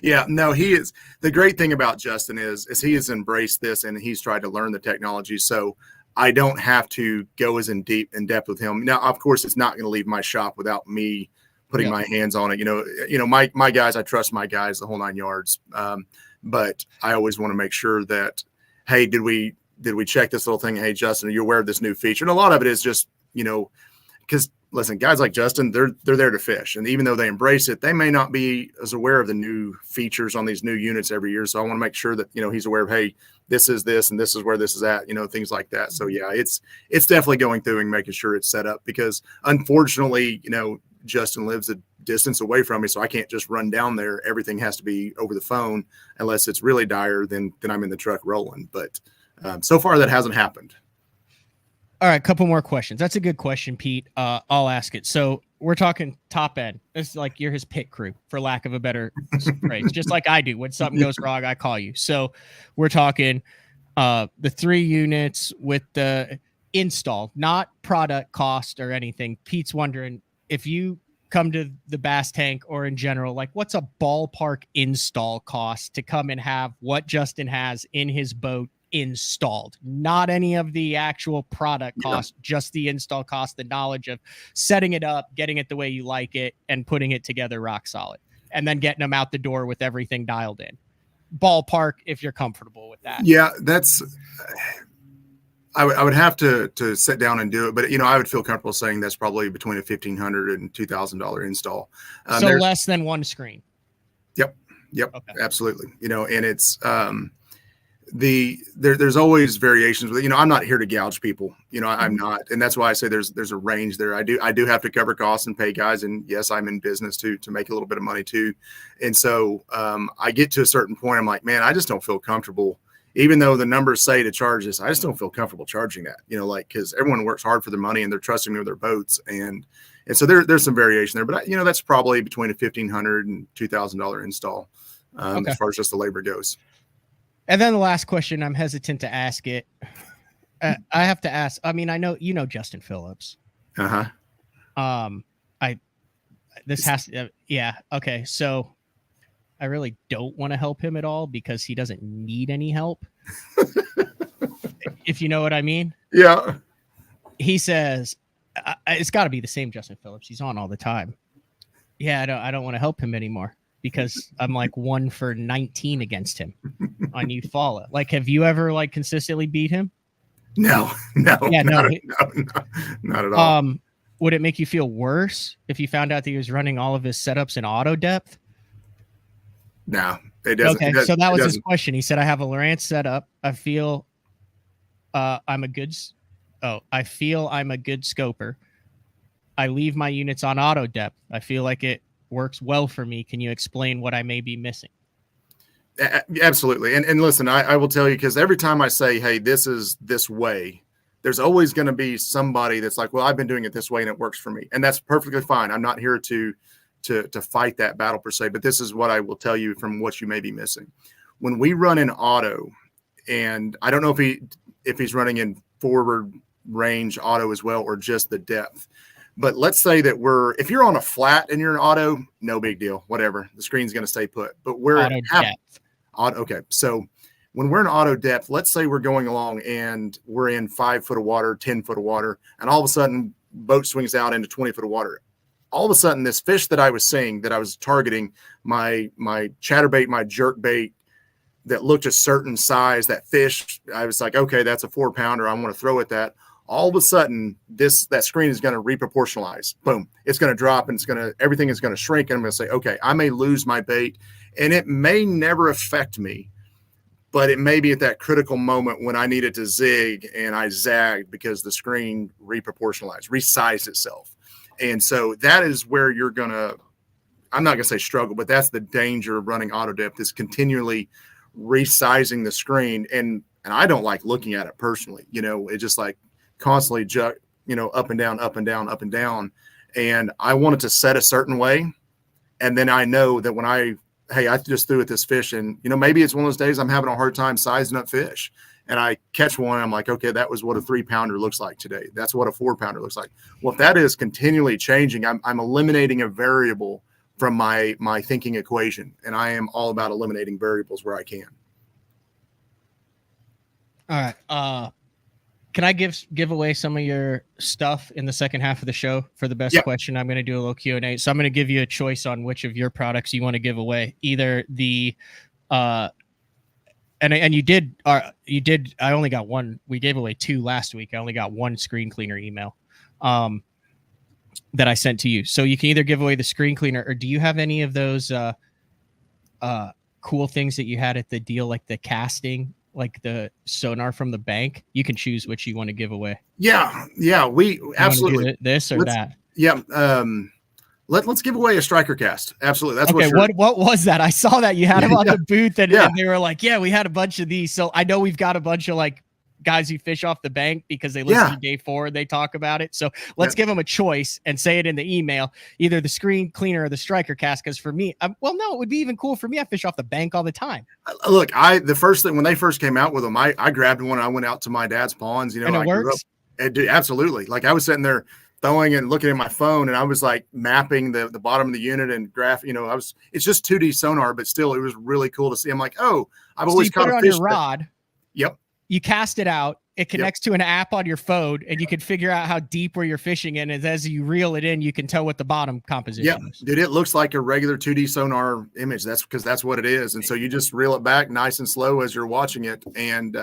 Yeah, no, he is. The great thing about Justin is he has embraced this and he's tried to learn the technology. So I don't have to go as in depth with him. Now, of course, it's not going to leave my shop without me putting my hands on it. My guys, I trust my guys the whole 9 yards. But I always want to make sure that, hey, did we check this little thing? Hey, Justin, are you aware of this new feature? And a lot of it is just, because listen, guys like Justin, they're there to fish. And even though they embrace it, they may not be as aware of the new features on these new units every year. So I want to make sure that, he's aware of, hey, this is this, and this is where this is at, things like that. So yeah, it's definitely going through and making sure it's set up, because unfortunately, Justin lives a distance away from me, so I can't just run down there. Everything has to be over the phone unless it's really dire, then I'm in the truck rolling. But so far that hasn't happened. All right, couple more questions. That's a good question, Pete. I'll ask it. So we're talking top end. It's like you're his pit crew, for lack of a better phrase. Just like I do. When something goes wrong, I call you. So we're talking the 3 units with the install, not product cost or anything. Pete's wondering, if you come to the Bass Tank or in general, like what's a ballpark install cost to come and have what Justin has in his boat installed? Not any of the actual product cost, just the install cost, the knowledge of setting it up, getting it the way you like it, and putting it together rock solid, and then getting them out the door with everything dialed in. Ballpark, if you're comfortable with that. Yeah, that's. I would have to sit down and do it, but I would feel comfortable saying that's probably between a $1,500 and $2,000 install. So less than one screen. Yep. Okay. Absolutely. And it's there's always variations with I'm not here to gouge people. I'm not, and that's why I say there's a range there. I do have to cover costs and pay guys, and yes, I'm in business to make a little bit of money too. And so I get to a certain point, I'm like, man, I just don't feel comfortable. Even though the numbers say to charge this, I just don't feel comfortable charging that, because everyone works hard for their money and they're trusting me with their boats. And so there's some variation there, but that's probably between a $1,500 and $2,000 install as far as just the labor goes. And then the last question, I'm hesitant to ask it. I have to ask, I mean, I know, Justin Phillips. Okay. So I really don't want to help him at all because he doesn't need any help. If you know what I mean. Yeah. He says, it's got to be the same Justin Phillips. He's on all the time. Yeah, I don't want to help him anymore because I'm like 1 for 19 against him on Eufaula. Like, have you ever like consistently beat him? No. Yeah, not at all. Would it make you feel worse if you found out that he was running all of his setups in auto depth? No, it doesn't. Okay, so that was his question. He said, I have a Lowrance setup. I feel I'm a good scoper. I leave my units on auto depth. I feel like it works well for me. Can you explain what I may be missing? Absolutely. And listen, I will tell you, because every time I say, hey, this is this way, there's always going to be somebody that's like, well, I've been doing it this way and it works for me. And that's perfectly fine. I'm not here to fight that battle per se, but this is what I will tell you from what you may be missing. When we run in auto, and I don't know if he's running in forward range auto as well, or just the depth, but let's say that if you're on a flat and you're in auto, no big deal, whatever, the screen's going to stay put, but we're auto depth. Okay. So when we're in auto depth, let's say we're going along and we're in 5 foot of water, 10 foot of water, and all of a sudden boat swings out into 20 foot of water. All of a sudden, this fish that I was seeing, that I was targeting, my chatterbait, my jerk bait, that looked a certain size, that fish, I was like, okay, that's a 4-pounder. I want to throw at that. All of a sudden, that screen is going to reproportionalize. Boom. It's going to drop, and everything is going to shrink. And I'm going to say, okay, I may lose my bait, and it may never affect me, but it may be at that critical moment when I needed to zig and I zagged because the screen resized itself. And so that is where you're going to, I'm not going to say struggle, but that's the danger of running auto depth, is continually resizing the screen. And I don't like looking at it personally. It's just like constantly, up and down, up and down, up and down. And I want it to set a certain way. And then I know that when I just threw at this fish, and, maybe it's one of those days I'm having a hard time sizing up fish. And I catch one, I'm like, okay, that was what a 3-pounder looks like today. That's what a 4-pounder looks like. Well, if that is continually changing, I'm eliminating a variable from my thinking equation. And I am all about eliminating variables where I can. All right. Can I give away some of your stuff in the second half of the show for the best question? I'm going to do a little Q&A. So I'm going to give you a choice on which of your products you want to give away. Either the and you did. I only got one. We gave away 2 last week. I only got 1 screen cleaner email that I sent to you. So you can either give away the screen cleaner, or do you have any of those cool things that you had at the deal, like the casting, like the sonar from the bank? You can choose which you want to give away. Yeah, we absolutely this or that. Yeah. Let's give away a striker cast. Absolutely. That's okay. What was that? I saw that you had them on the booth, and they were like, we had a bunch of these. So I know we've got a bunch of like guys who fish off the bank because they listen to Day 4 and they talk about it. So let's give them a choice and say it in the email, either the screen cleaner or the striker cast. Because for me, it would be even cool for me. I fish off the bank all the time. Look, the first thing when they first came out with them, I grabbed one and I went out to my dad's ponds. And it works. Absolutely. Like I was sitting there throwing it and looking at my phone, and I was like mapping the bottom of the unit and it's just 2D sonar, but still it was really cool to see. I'm like, oh, I've always put it on your rod. Yep. You cast it out. It connects to an app on your phone, and you can figure out how deep where you're fishing in. And as you reel it in, you can tell what the bottom composition is. Dude, it looks like a regular 2D sonar image. That's because that's what it is. And so you just reel it back nice and slow as you're watching it. And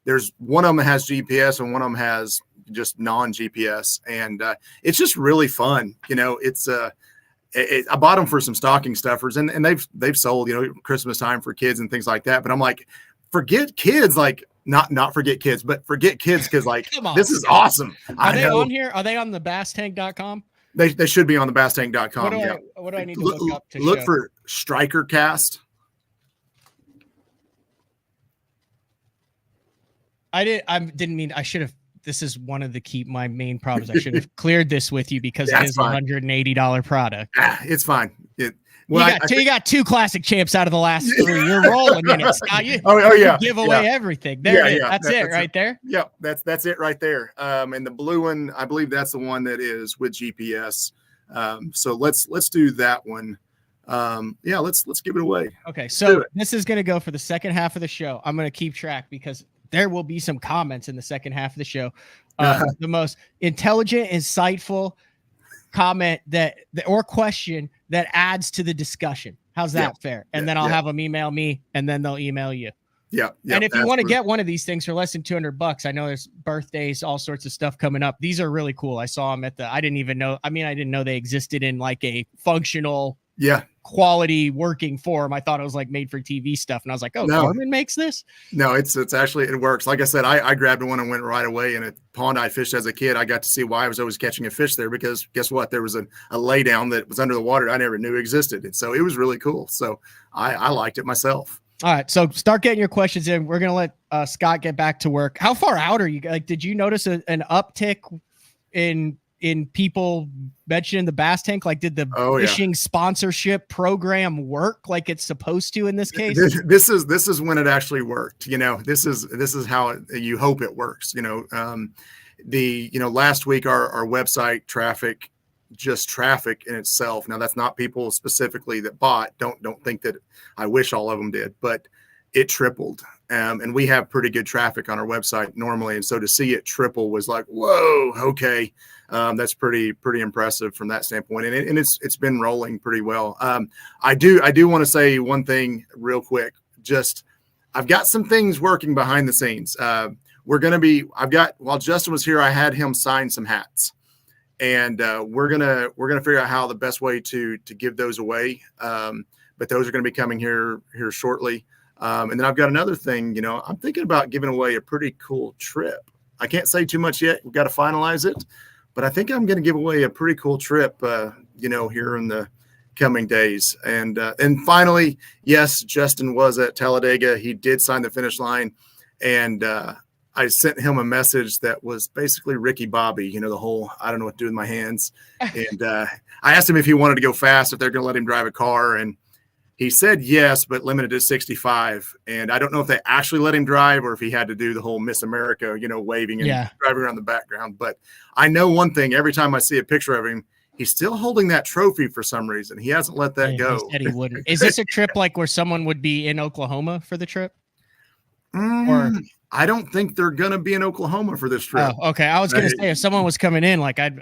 there's one of them that has GPS and one of them has just non-GPS. And it's just really fun. It's I bought them for some stocking stuffers, and they've sold, Christmas time for kids and things like that. But I'm like, forget kids, like not forget kids, but forget kids, because like this is awesome. Are they on here? Are they on the basstank.com? They should be on the basstank.com. What do I need to look up to look show? for Striker Cast? I didn't mean, I should have. This is one of my main problems. I should have cleared this with you because it is a $180 product. It's fine. You got two classic champs out of the last 3. You're rolling in it, Scott. You give away everything. There it is. That's it right there. Yep, that's it right there. And the blue one, I believe that's the one that is with GPS. So let's do that one. Let's give it away. Okay, so this is going to go for the second half of the show. I'm going to keep track because there will be some comments in the second half of the show. The most intelligent, insightful comment or question that adds to the discussion. How's that fair? And then I'll have them email me, and then they'll email you. Yeah. And if you want to get one of these things for less than $200, I know there's birthdays, all sorts of stuff coming up. These are really cool. I saw them I didn't know they existed in like a functional quality working form. I thought it was like made for TV stuff. And I was like, Garmin makes this? No, it's actually, it works. Like I said, I grabbed one and went right away. And a pond I fished as a kid, I got to see why I was always catching a fish there, because guess what? There was a laydown that was under the water I never knew existed. And so it was really cool. So I liked it myself. All right. So start getting your questions in. We're going to let Scott get back to work. How far out are you? Like, did you notice an uptick in people mentioning the Bass Tank? Like, did the fishing sponsorship program work like it's supposed to in this case? This is when it actually worked. This is how you hope it works. Last week our website traffic, just traffic in itself. Now that's not people specifically that bought. Don't think that I wish all of them did, but it tripled. And we have pretty good traffic on our website normally. And so to see it triple was like, whoa, okay. That's pretty impressive from that standpoint. And it's been rolling pretty well. I do want to say one thing real quick. I've got some things working behind the scenes. While Justin was here, I had him sign some hats, and we're going to figure out how the best way to give those away. But those are going to be coming here shortly. And then I've got another thing, I'm thinking about giving away a pretty cool trip. I can't say too much yet. We've got to finalize it, but I think I'm going to give away a pretty cool trip, here in the coming days. And finally, yes, Justin was at Talladega. He did sign the finish line. And I sent him a message that was basically Ricky Bobby, the whole, I don't know what to do with my hands. And I asked him if he wanted to go fast, if they're going to let him drive a car. And he said yes, but limited to 65. And I don't know if they actually let him drive or if he had to do the whole Miss America, waving and driving around the background. But I know one thing, every time I see a picture of him, he's still holding that trophy for some reason. He hasn't let that go. He said he wouldn't. Is this a trip like where someone would be in Oklahoma for the trip? Or I don't think they're going to be in Oklahoma for this trip. Oh, okay. I was going to say, if someone was coming in, like, I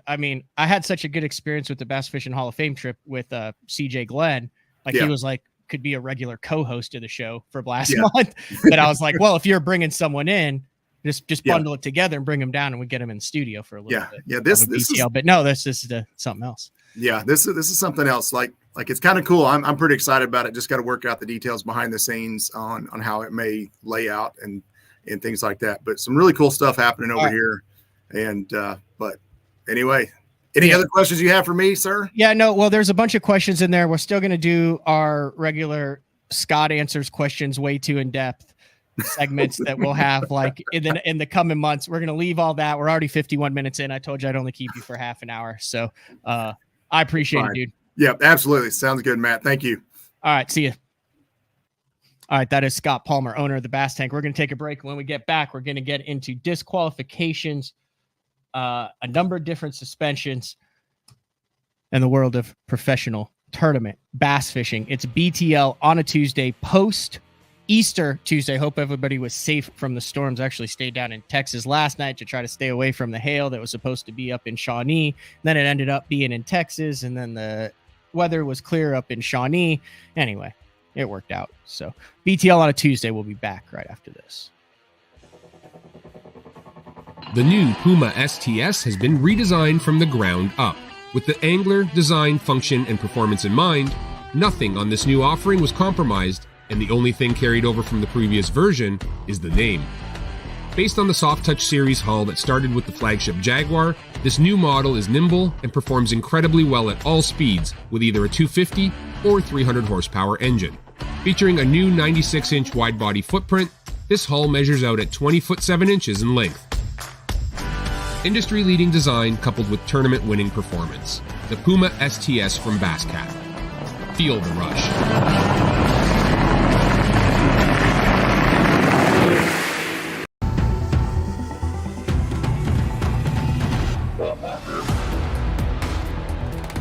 had such a good experience with the Bass Fishing Hall of Fame trip with CJ Glenn. Like, he was like, could be a regular co-host of the show for Blast Month. But I was like, well, if you're bringing someone in, just bundle it together and bring them down, and we get them in the studio for a little bit. Yeah. This is, but no, this is something else. Yeah. This is something else. Like it's kind of cool. I'm pretty excited about it. Just got to work out the details behind the scenes on how it may lay out and things like that. But some really cool stuff happening over here. And, but anyway, any other questions you have for me, sir? Yeah, no. Well, there's a bunch of questions in there. We're still going to do our regular Scott answers questions way too in depth segments that we'll have like in the coming months. We're going to leave all that. We're already 51 minutes in. I told you I'd only keep you for half an hour. So I appreciate it, dude. Yeah, absolutely. Sounds good, Matt. Thank you. All right. See you. All right. That is Scott Palmer, owner of the Bass Tank. We're going to take a break. When we get back, we're going to get into disqualifications a number of different suspensions in the world of professional tournament bass fishing. It's BTL on a Tuesday, post Easter Tuesday. Hope everybody was safe from the storms. I actually stayed down in Texas last night to try to stay away from the hail that was supposed to be up in Shawnee. Then it ended up being in Texas, and then the weather was clear up in Shawnee. Anyway, it worked out. So BTL on a Tuesday. We'll be back right after this. The new Puma STS has been redesigned from the ground up. With the angler, design, function, and performance in mind, nothing on this new offering was compromised, and the only thing carried over from the previous version is the name. Based on the Soft Touch series hull that started with the flagship Jaguar, this new model is nimble and performs incredibly well at all speeds with either a 250 or 300 horsepower engine. Featuring a new 96-inch wide-body footprint, this hull measures out at 20 foot 7 inches in length. Industry-leading design coupled with tournament-winning performance. The Puma STS from Basscat. Feel the rush.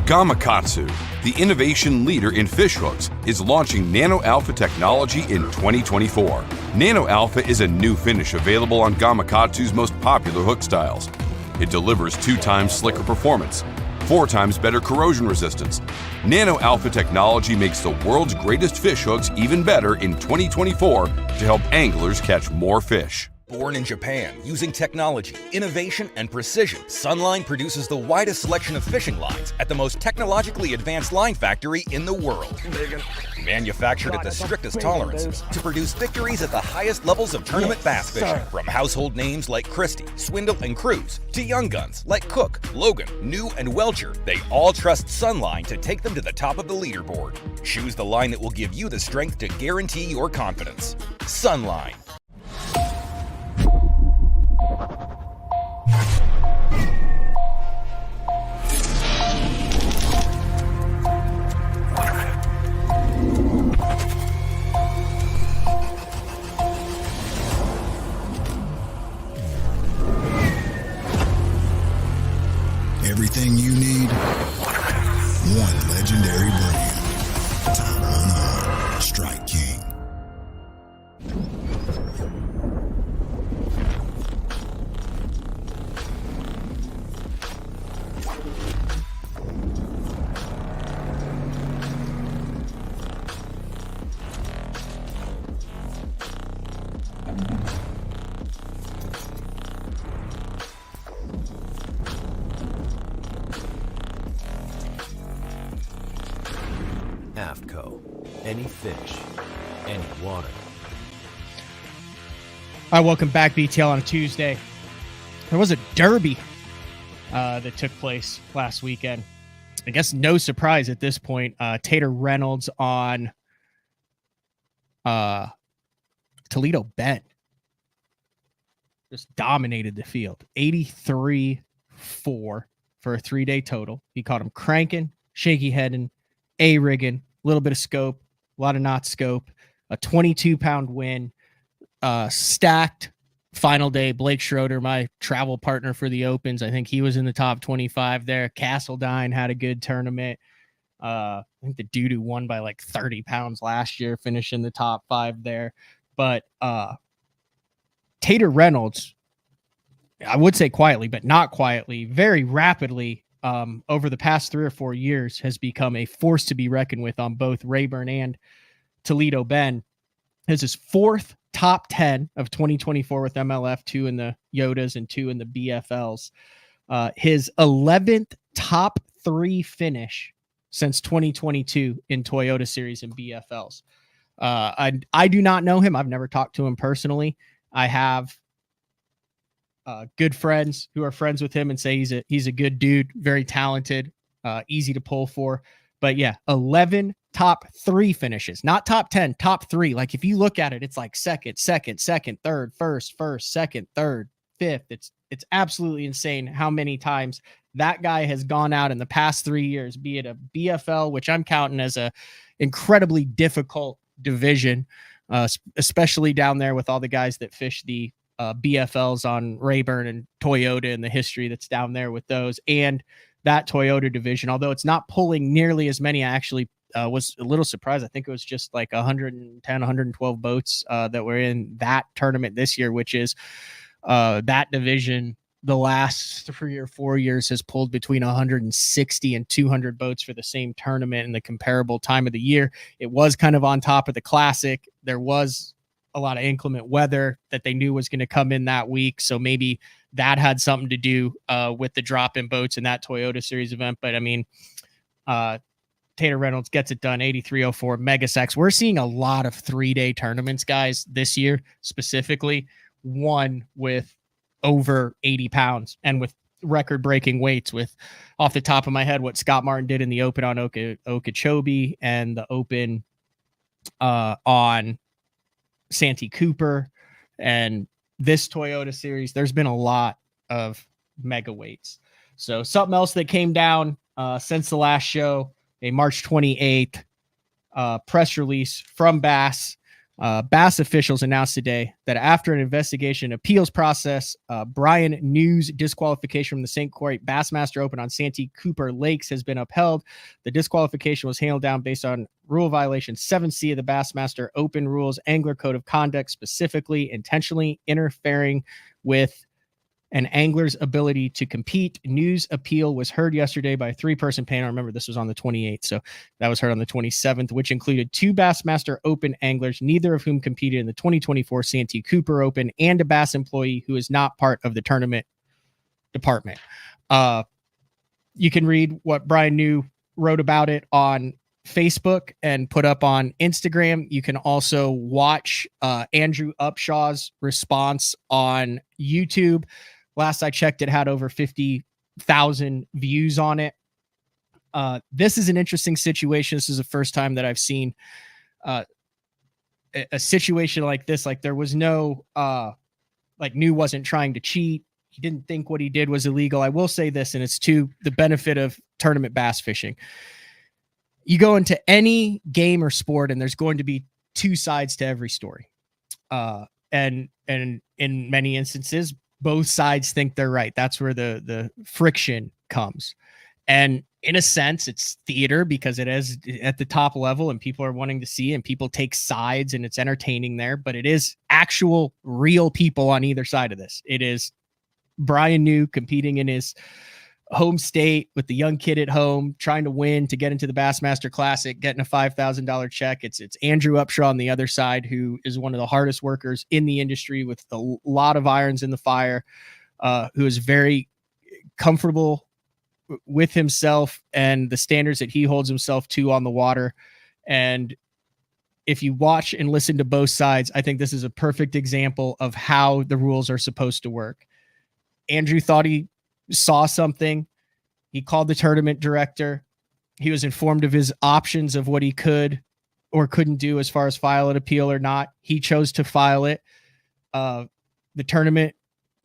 Gamakatsu, the innovation leader in fish hooks, is launching Nano Alpha technology in 2024. Nano Alpha is a new finish available on Gamakatsu's most popular hook styles. It delivers 2 times slicker performance, 4 times better corrosion resistance. Nano Alpha technology makes the world's greatest fish hooks even better in 2024 to help anglers catch more fish. Born in Japan, using technology, innovation, and precision, Sunline produces the widest selection of fishing lines at the most technologically advanced line factory in the world. Manufactured at the strictest tolerances to produce victories at the highest levels of tournament bass fishing. From household names like Christie, Swindle, and Cruz, to young guns like Cook, Logan, New, and Welcher, they all trust Sunline to take them to the top of the leaderboard. Choose the line that will give you the strength to guarantee your confidence. Sunline. Everything you need, one legendary brand. Top 100, Strike King. Any fish, any water. All right, welcome back, BTL on a Tuesday. There was a derby that took place last weekend. I guess no surprise at this point. Tater Reynolds on Toledo Bend just dominated the field. 83-4 for a 3-day total. He caught him cranking, shaky heading, A-rigging, a little bit of scope, a lot of knot scope, a 22-pound win, stacked final day. Blake Schroeder, my travel partner for the Opens, I think he was in the top 25 there. Castledine had a good tournament. I think the dude who won by like 30 pounds last year finished in the top 5 there. But Tater Reynolds, I would say quietly, but not quietly, very rapidly over the past 3 or 4 years has become a force to be reckoned with on both Rayburn and Toledo Bend. This is 4th top 10 of 2024 with MLF, 2 in the Yodas and 2 in the BFLs. His 11th top 3 finish since 2022 in Toyota Series and BFLs. I do not know him. I've never talked to him personally. I have good friends who are friends with him and say he's a good dude, very talented, easy to pull for. But yeah, 11 top 3 finishes, not top 10, top 3. Like if you look at it, it's like second, third, first, second, third, fifth. It's absolutely insane how many times that guy has gone out in the past 3 years, be it a BFL, which I'm counting as a incredibly difficult division, especially down there with all the guys that fish the BFLs on Rayburn and Toyota and the history that's down there with those and that Toyota division. Although it's not pulling nearly as many, I actually was a little surprised. I think it was just like 110, 112 boats that were in that tournament this year, which is that division the last 3 or 4 years has pulled between 160 and 200 boats for the same tournament in the comparable time of the year. It was kind of on top of the Classic. There was a lot of inclement weather that they knew was going to come in that week. So maybe that had something to do with the drop in boats in that Toyota Series event. But I mean, Tater Reynolds gets it done, 8304 Megasex. We're seeing a lot of 3-day tournaments, guys, this year specifically. One with over 80 pounds and with record-breaking weights, with, off the top of my head, what Scott Martin did in the Open on Okeechobee and the Open on Santee Cooper and this Toyota Series. There's been a lot of mega weights. So something else that came down since the last show, a March 28th press release from Bass. Bass officials announced today that after an investigation appeals process, Brian New's disqualification from the St. Croix Bassmaster Open on Santee Cooper Lakes has been upheld. The disqualification was handled down based on rule violation 7C of the Bassmaster Open Rules Angler Code of Conduct, specifically intentionally interfering with an angler's ability to compete. New's appeal was heard yesterday by a 3-person panel. Remember, this was on the 28th, so that was heard on the 27th, which included 2 Bassmaster Open anglers, neither of whom competed in the 2024 Santee Cooper Open, and a Bass employee who is not part of the tournament department. You can read what Brian New wrote about it on Facebook and put up on Instagram. You can also watch Andrew Upshaw's response on YouTube. Last I checked, it had over 50,000 views on it. This is an interesting situation. This is the first time that I've seen a situation like this. Like, there was no, like, New wasn't trying to cheat. He didn't think what he did was illegal. I will say this, and it's to the benefit of tournament bass fishing. You go into any game or sport, and there's going to be 2 sides to every story. And in many instances, both sides think they're right. That's where the friction comes. And in a sense, it's theater because it is at the top level and people are wanting to see and people take sides and it's entertaining there, but it is actual real people on either side of this. It is Brian New competing in his home state with the young kid at home, trying to win to get into the Bassmaster Classic, getting a $5,000 check. It's Andrew Upshaw on the other side, who is one of the hardest workers in the industry with a lot of irons in the fire, who is very comfortable with himself and the standards that he holds himself to on the water. And if you watch and listen to both sides, I think this is a perfect example of how the rules are supposed to work. Andrew thought he saw something. He called the tournament director. He was informed of his options of what he could or couldn't do as far as file an appeal or not. He chose to file it. The tournament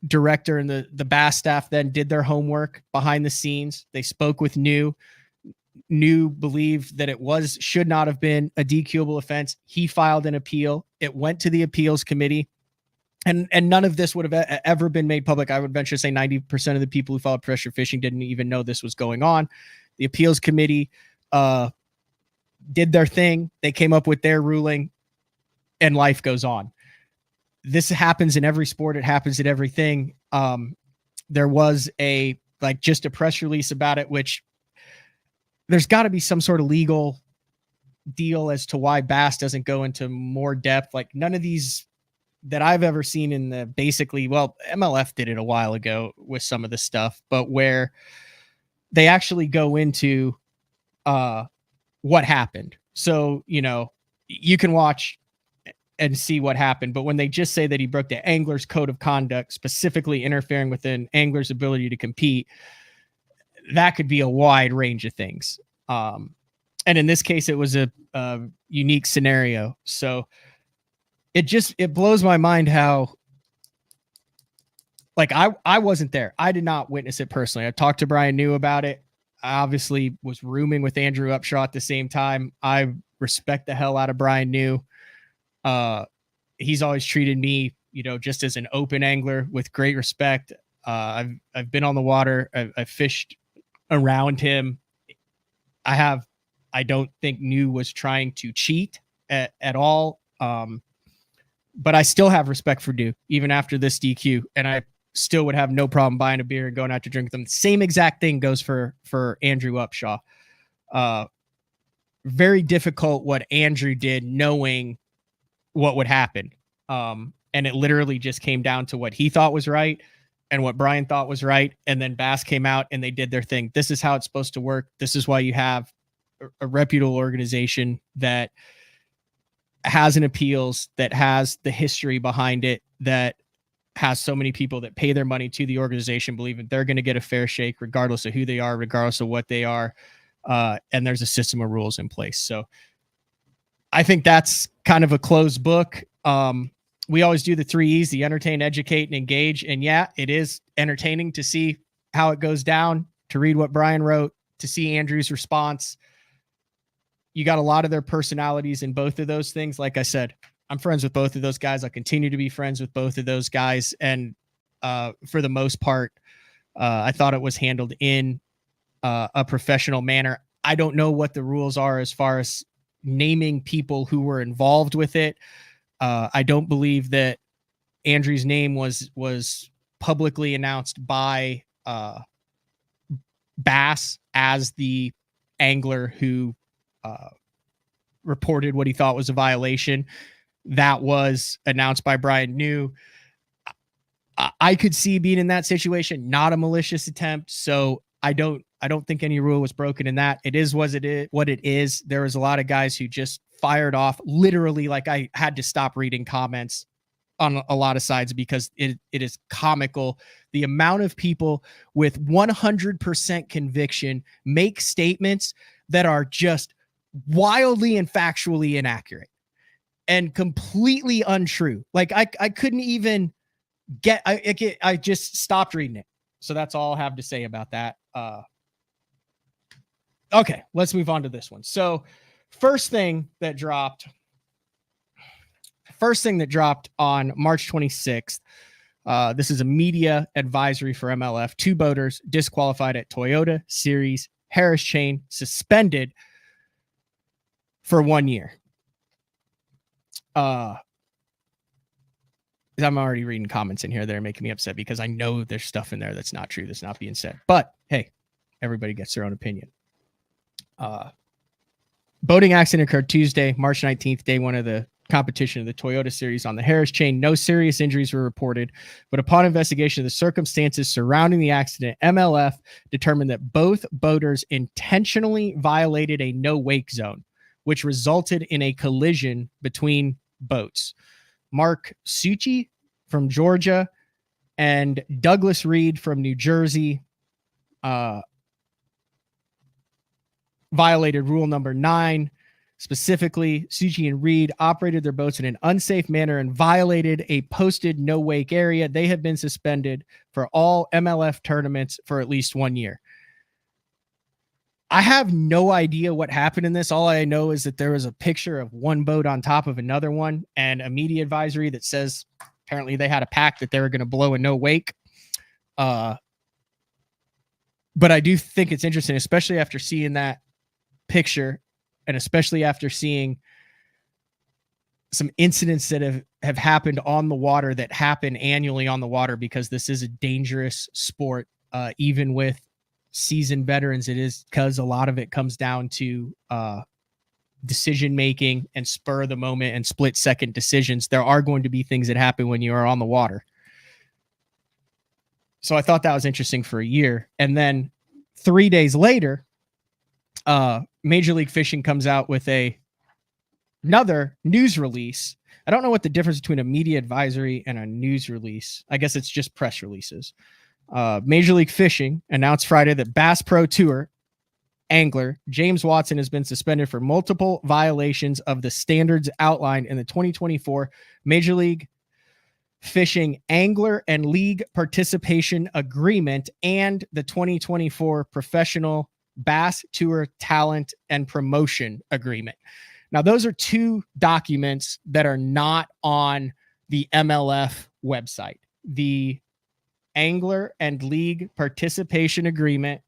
director and the Bass staff then did their homework behind the scenes. They spoke with New. New believed that it should not have been a DQable offense. He filed an appeal. It went to the appeals committee. And none of this would have ever been made public. I would venture to say 90% of the people who filed pressure fishing didn't even know this was going on. The appeals committee did their thing. They came up with their ruling, and life goes on. This happens in every sport. It happens in everything. There was just a press release about it, which there's got to be some sort of legal deal as to why Bass doesn't go into more depth. Like, none of these that I've ever seen in the MLF did it a while ago with some of the stuff, but where they actually go into what happened. So, you can watch and see what happened, but when they just say that he broke the angler's code of conduct, specifically interfering with an angler's ability to compete, that could be a wide range of things. And in this case, it was a unique scenario. So it blows my mind how, I wasn't there. I did not witness it personally. I talked to Brian New about it. I obviously was rooming with Andrew Upshaw at the same time. I respect the hell out of Brian New. He's always treated me, just as an open angler with great respect. I've been on the water. I've fished around him. I don't think New was trying to cheat at all. But I still have respect for Duke, even after this DQ. And I still would have no problem buying a beer and going out to drink with them. Same exact thing goes for Andrew Upshaw. Very difficult what Andrew did, knowing what would happen. And it literally just came down to what he thought was right and what Brian thought was right. And then Bass came out and they did their thing. This is how it's supposed to work. This is why you have a reputable organization that has an appeals, that has the history behind it, that has so many people that pay their money to the organization, believe that they're going to get a fair shake regardless of who they are, regardless of what they are. And there's a system of rules in place. So I think that's kind of a closed book. We always do the 3 E's, the entertain, educate, and engage. And yeah, it is entertaining to see how it goes down, to read what Brian wrote, to see Andrew's response. You got a lot of their personalities in both of those things. Like I said, I'm friends with both of those guys. I'll continue to be friends with both of those guys. And for the most part, I thought it was handled in a professional manner. I don't know what the rules are as far as naming people who were involved with it. I don't believe that Andrew's name was publicly announced by Bass as the angler who reported what he thought was a violation. That was announced by Brian New. I could see being in that situation, not a malicious attempt. So I don't think any rule was broken in that. It is what it is. There was a lot of guys who just fired off literally. Like, I had to stop reading comments on a lot of sides because it is comical. The amount of people with 100% conviction make statements that are just wildly and factually inaccurate and completely untrue. Like, I couldn't even I just stopped reading it. So that's all I'll have to say about that. Okay, let's move on to this one. So first thing that dropped on March 26th, this is a media advisory for MLF. 2 boaters disqualified at Toyota Series Harris Chain, suspended for 1 year. I'm already reading comments in here that are making me upset because I know there's stuff in there that's not true, that's not being said. But hey, everybody gets their own opinion. Boating accident occurred Tuesday, March 19th, day 1 of the competition of the Toyota Series on the Harris Chain. No serious injuries were reported, but upon investigation of the circumstances surrounding the accident, MLF determined that both boaters intentionally violated a no-wake zone, which resulted in a collision between boats. Mark Succi from Georgia and Douglas Reed from New Jersey violated rule number 9. Specifically, Succi and Reed operated their boats in an unsafe manner and violated a posted no wake area. They have been suspended for all MLF tournaments for at least 1 year. I have no idea what happened in this. All I know is that there was a picture of one boat on top of another one and a media advisory that says apparently they had a pact that they were going to blow a no wake. But I do think it's interesting, especially after seeing that picture and especially after seeing some incidents that have happened on the water, that happen annually on the water, because this is a dangerous sport, even with seasoned veterans. It is, because a lot of it comes down to decision making and spur of the moment and split second decisions. There are going to be things that happen when you are on the water. So I thought that was interesting for a year. And then 3 days later, Major League Fishing comes out with another news release. I don't know what the difference between a media advisory and a news release. I guess it's just press releases. Major League Fishing announced Friday that Bass Pro Tour angler James Watson has been suspended for multiple violations of the standards outlined in the 2024 Major League Fishing Angler and League Participation Agreement and the 2024 Professional Bass Tour Talent and Promotion Agreement. Now, those are 2 documents that are not on the MLF website, the Angler and League Participation Agreement,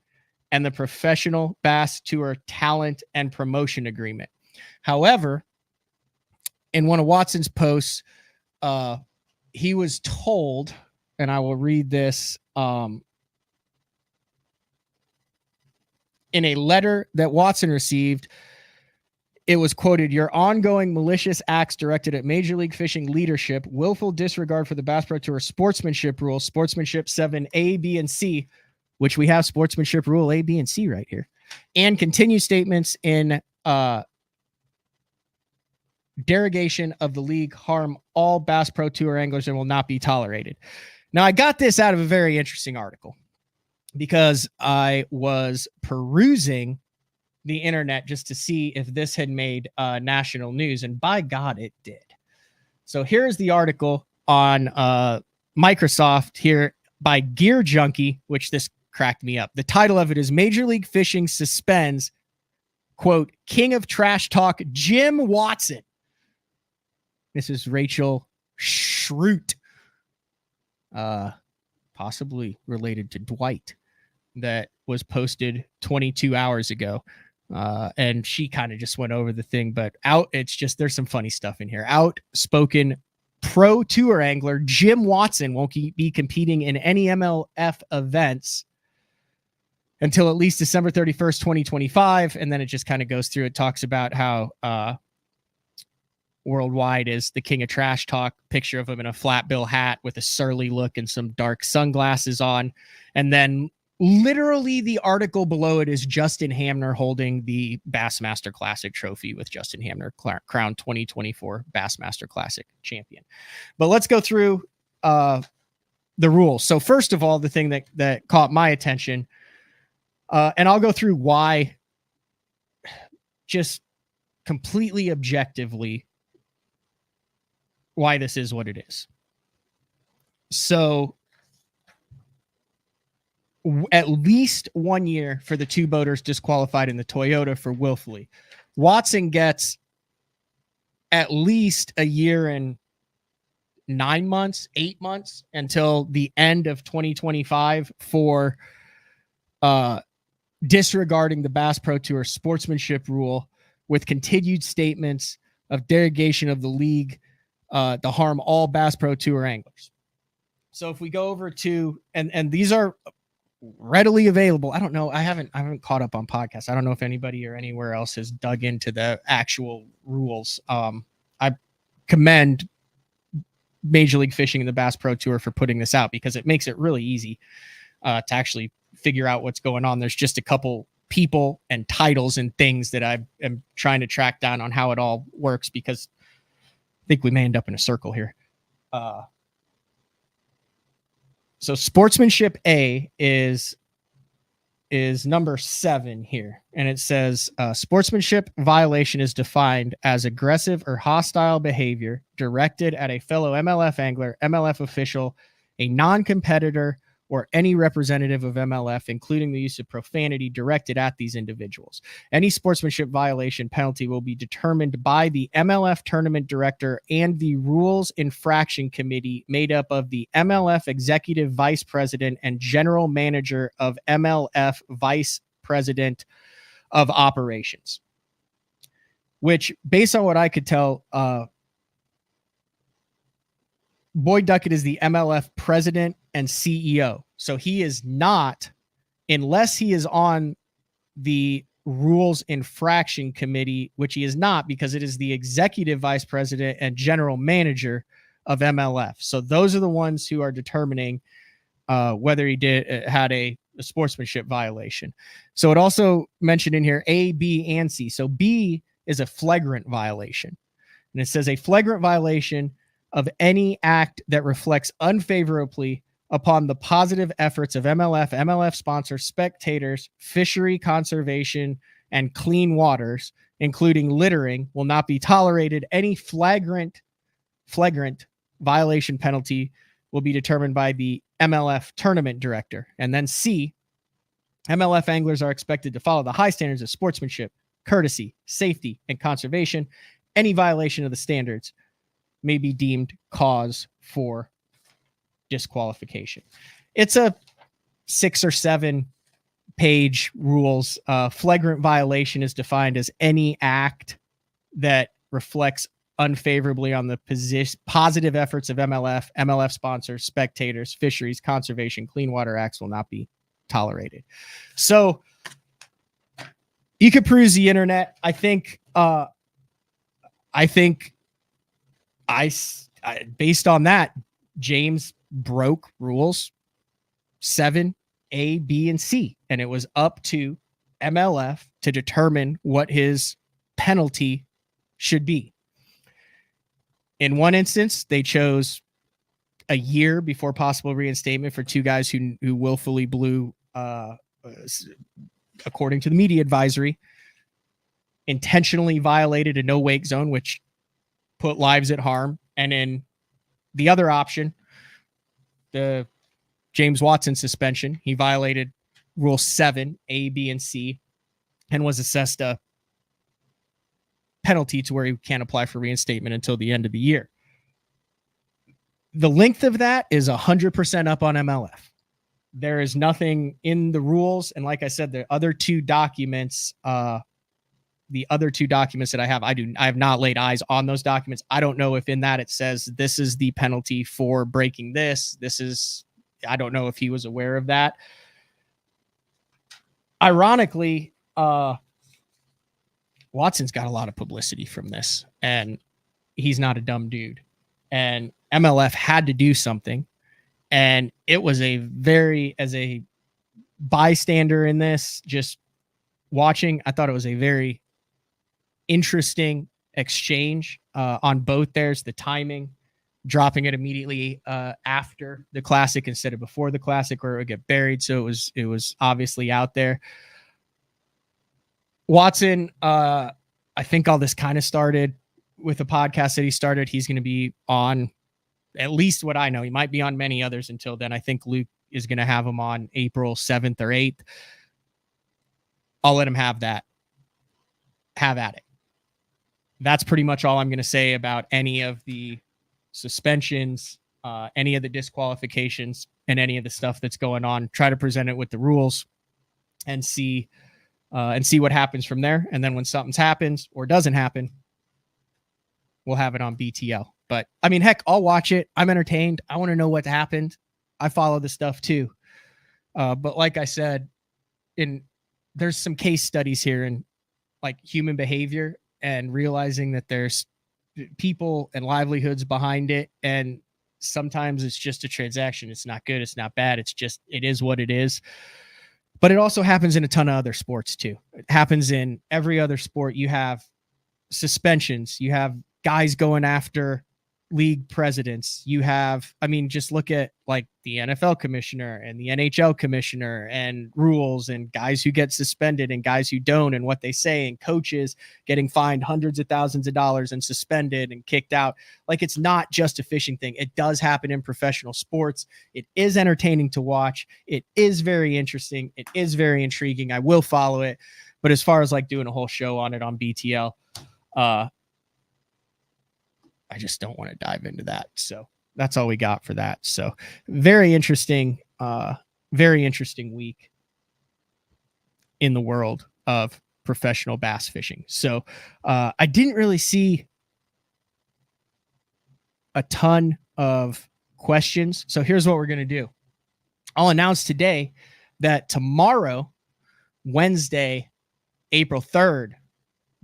and the Professional Bass Tour Talent and Promotion Agreement. However, in one of Watson's posts, he was told, and I will read this, in a letter that Watson received, it was quoted, "Your ongoing malicious acts directed at Major League Fishing leadership, willful disregard for the Bass Pro Tour sportsmanship rules, sportsmanship 7A, B, and C," which we have sportsmanship rule A, B, and C right here, and continued statements in derogation of the league harm all Bass Pro Tour anglers and will not be tolerated. Now, I got this out of a very interesting article because I was perusing the internet just to see if this had made national news, and by God, it did. So here's the article on Microsoft here by Gear Junkie, which this cracked me up. The title of it is "Major League Fishing Suspends, quote, King of Trash Talk, Jim Watson." This is Rachel Schrute, possibly related to Dwight, that was posted 22 hours ago. And she kind of just went over the thing, but it's just, there's some funny stuff in here. Outspoken pro tour angler Jim Watson won't be competing in any MLF events until at least December 31st, 2025. And then it just kind of goes through, it talks about how Worldwide is the king of trash talk, picture of him in a flat bill hat with a surly look and some dark sunglasses on. And then literally the article below it is Justin Hamner holding the Bassmaster Classic trophy with Justin Hamner, crowned 2024 Bassmaster Classic champion. But let's go through the rules. So first of all, the thing that caught my attention, and I'll go through why, just completely objectively, why this is what it is. So at least 1 year for the two boaters disqualified in the Toyota for willfully. Watson gets at least a year and 9 months, 8 months until the end of 2025 for disregarding the Bass Pro Tour sportsmanship rule with continued statements of derogation of the league to harm all Bass Pro Tour anglers. So if we go over to, and these are readily available. I don't know. I haven't caught up on podcasts. I don't know if anybody or anywhere else has dug into the actual rules. I commend Major League Fishing and the Bass Pro Tour for putting this out because it makes it really easy to actually figure out what's going on. There's just a couple people and titles and things that I am trying to track down on how it all works, because I think we may end up in a circle here. So sportsmanship A is number 7 here. And it says sportsmanship violation is defined as aggressive or hostile behavior directed at a fellow MLF angler, MLF official, a non-competitor, or any representative of MLF, including the use of profanity directed at these individuals. Any sportsmanship violation penalty will be determined by the MLF tournament director and the rules infraction committee made up of the MLF executive vice president and general manager of MLF vice president of operations. Which, based on what I could tell, Boyd Duckett is the MLF president and CEO. So he is not, unless he is on the rules infraction committee, which he is not, because it is the executive vice president and general manager of MLF. So those are the ones who are determining whether he had a sportsmanship violation. So it also mentioned in here A, B, and C. So B is a flagrant violation. And it says a flagrant violation of any act that reflects unfavorably upon the positive efforts of MLF, MLF sponsors, spectators, fishery conservation, and clean waters, including littering, will not be tolerated. Any flagrant violation penalty will be determined by the MLF tournament director. And then C, MLF anglers are expected to follow the high standards of sportsmanship, courtesy, safety, and conservation. Any violation of the standards may be deemed cause for disqualification. It's a 6 or 7 page rules. Flagrant violation is defined as any act that reflects unfavorably on the positive efforts of MLF sponsors, spectators, fisheries, conservation, clean water acts will not be tolerated. So you could peruse the internet. I think based on that, James broke rules 7, A, B, and C, and it was up to MLF to determine what his penalty should be. In one instance, they chose a year before possible reinstatement for 2 guys who willfully blew, according to the media advisory, intentionally violated a no-wake zone, which put lives at harm. And in the other option, the James Watson suspension, he violated Rule 7, A, B, and C, and was assessed a penalty to where he can't apply for reinstatement until the end of the year. The length of that is 100% up on MLF. There is nothing in the rules. And like I said, the other 2 documents, that I have, I have not laid eyes on those documents. I don't know if in that it says this is the penalty for breaking this. I don't know if he was aware of that. Ironically, Watson's got a lot of publicity from this, and he's not a dumb dude. And MLF had to do something. And it was as a bystander in this, just watching, I thought it was a very interesting exchange on both theirs. The timing, dropping it immediately after the Classic instead of before the Classic, or it would get buried. So it was obviously out there. Watson, I think all this kind of started with a podcast that he started. He's going to be on, at least what I know, he might be on many others until then. I think Luke is going to have him on April 7th or 8th. I'll let him have that. Have at it. That's pretty much all I'm going to say about any of the suspensions, any of the disqualifications, and any of the stuff that's going on. Try to present it with the rules and see what happens from there. And then when something happens or doesn't happen, we'll have it on BTL. But I mean, heck, I'll watch it. I'm entertained. I want to know what happened. I follow the stuff too. But like I said, there's some case studies here in like human behavior and realizing that there's people and livelihoods behind it. And sometimes it's just a transaction. It's not good. It's not bad. It is what it is. But it also happens in a ton of other sports too. It happens in every other sport. You have suspensions. You have guys going after league presidents. You have, just look at like the NFL commissioner and the NHL commissioner and rules and guys who get suspended and guys who don't and what they say, and coaches getting fined hundreds of thousands of dollars and suspended and kicked out. Like, it's not just a fishing thing. It does happen in professional sports. It is entertaining to watch. It is very interesting. It is very intriguing. I will follow it. But as far as like doing a whole show on it on BTL, I just don't want to dive into that. So that's all we got for that. So very interesting week in the world of professional bass fishing. So I didn't really see a ton of questions. So here's what we're going to do. I'll announce today that tomorrow, Wednesday, April 3rd,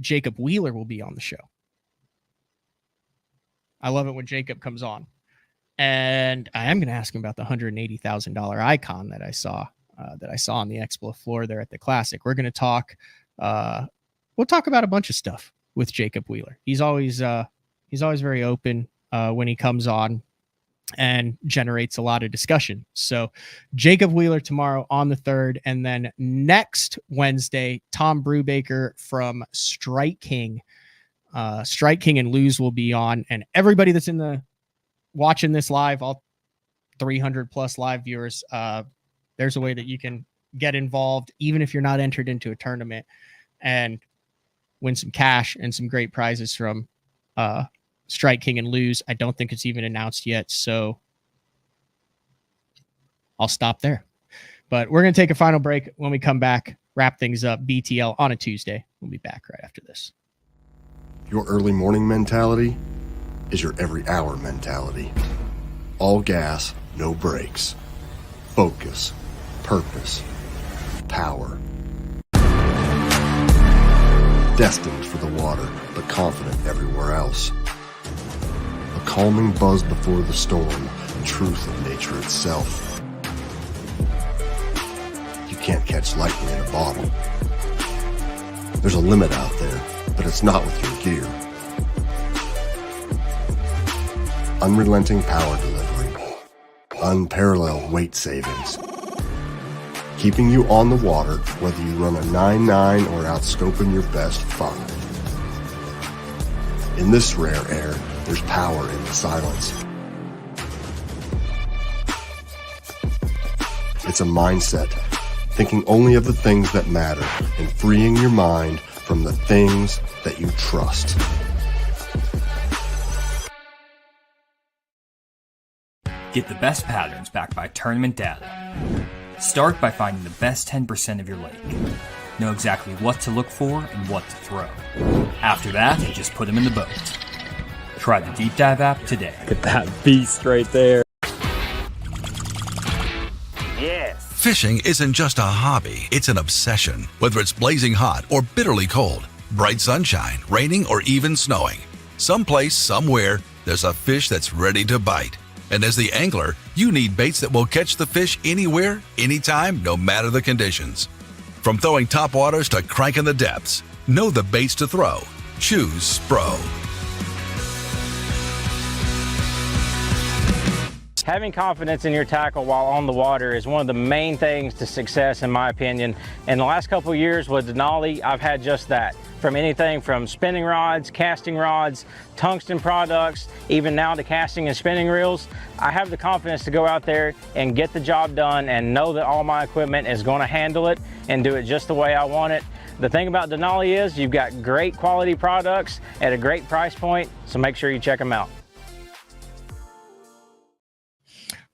Jacob Wheeler will be on the show. I love it when Jacob comes on. And I am going to ask him about the $180,000 icon that I saw on the Explo floor there at the Classic. We're going to talk. We'll talk about a bunch of stuff with Jacob Wheeler. He's always very open when he comes on and generates a lot of discussion. So Jacob Wheeler tomorrow on the 3rd. And then next Wednesday, Tom Brubaker from Strike King. Strike King and Lose will be on, and everybody that's watching this live, all 300 plus live viewers, there's a way that you can get involved, even if you're not entered into a tournament, and win some cash and some great prizes from Strike King and lose. I don't think it's even announced yet, so I'll stop there. But we're going to take a final break. When we come back, wrap things up. BTL on a Tuesday. We'll be back right after this. Your early morning mentality is your every hour mentality. All gas, no brakes. Focus, purpose, power. Destined for the water, but confident everywhere else. A calming buzz before the storm, truth of nature itself. You can't catch lightning in a bottle. There's a limit out there, but it's not with your gear. Unrelenting power delivery. Unparalleled weight savings. Keeping you on the water, whether you run a 9.9 or outscoping your best 5. In this rare air, there's power in the silence. It's a mindset, thinking only of the things that matter and freeing your mind from the things that you trust. Get the best patterns backed by tournament data. Start by finding the best 10% of your lake. Know exactly what to look for and what to throw. After that, just put them in the boat. Try the Deep Dive app today. Look at that beast right there. Yes. Fishing isn't just a hobby, it's an obsession. Whether it's blazing hot or bitterly cold, bright sunshine, raining, or even snowing. Someplace, somewhere, there's a fish that's ready to bite. And as the angler, you need baits that will catch the fish anywhere, anytime, no matter the conditions. From throwing topwaters to cranking the depths, know the baits to throw. Choose Spro. Having confidence in your tackle while on the water is one of the main things to success, in my opinion. In the last couple of years with Denali, I've had just that. From anything from spinning rods, casting rods, tungsten products, even now to casting and spinning reels, I have the confidence to go out there and get the job done and know that all my equipment is going to handle it and do it just the way I want it. The thing about Denali is you've got great quality products at a great price point, so make sure you check them out.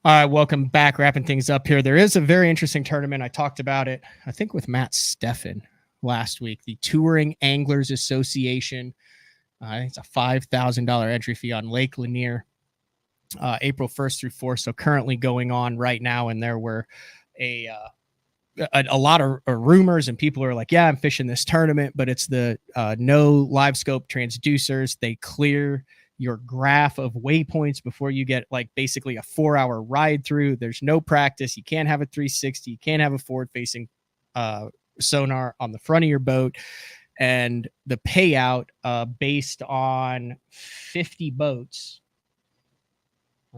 All right, welcome back. Wrapping things up here. There is a very interesting tournament. I talked about it, I think, with Matt Steffen last week. The Touring Anglers Association. I think it's a $5,000 entry fee on Lake Lanier, April 1st through 4th. So currently going on right now, and there were a lot of rumors, and people are like, yeah, I'm fishing this tournament, but it's the no live scope transducers. They clear your graph of waypoints before you get like basically a 4-hour ride through. There's no practice. You can't have a 360. You can't have a forward facing sonar on the front of your boat. And the payout based on 50 boats.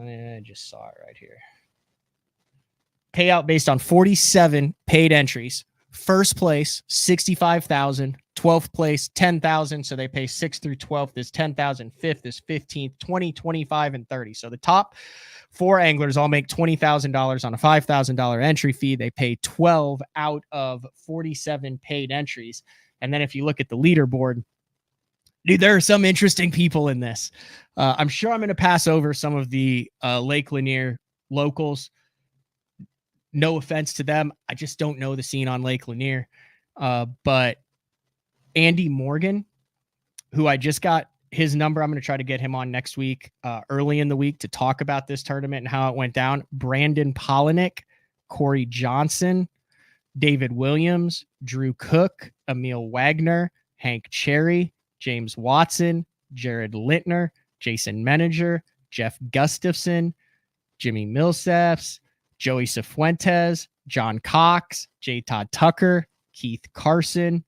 I just saw it right here. Payout based on 47 paid entries. First place, $65,000. 12th place, $10,000. So they pay 6th through 12th is $10,000. 5th is $15,000, $20,000, $25,000, and $30,000. So the top 4 anglers all make $20,000 on a $5,000 entry fee. They pay 12 out of 47 paid entries. And then if you look at the leaderboard, dude, there are some interesting people in this. I'm sure I'm going to pass over some of the Lake Lanier locals. No offense to them. I just don't know the scene on Lake Lanier. But Andy Morgan, who I just got his number, I'm going to try to get him on next week, early in the week, to talk about this tournament and how it went down. Brandon Polinick, Corey Johnson, David Williams, Drew Cook, Emil Wagner, Hank Cherry, James Watson, Jared Littner, Jason Meninger, Jeff Gustafson, Jimmy Millsaps, Joey Cifuentes, John Cox, J. Todd Tucker, Keith Carson,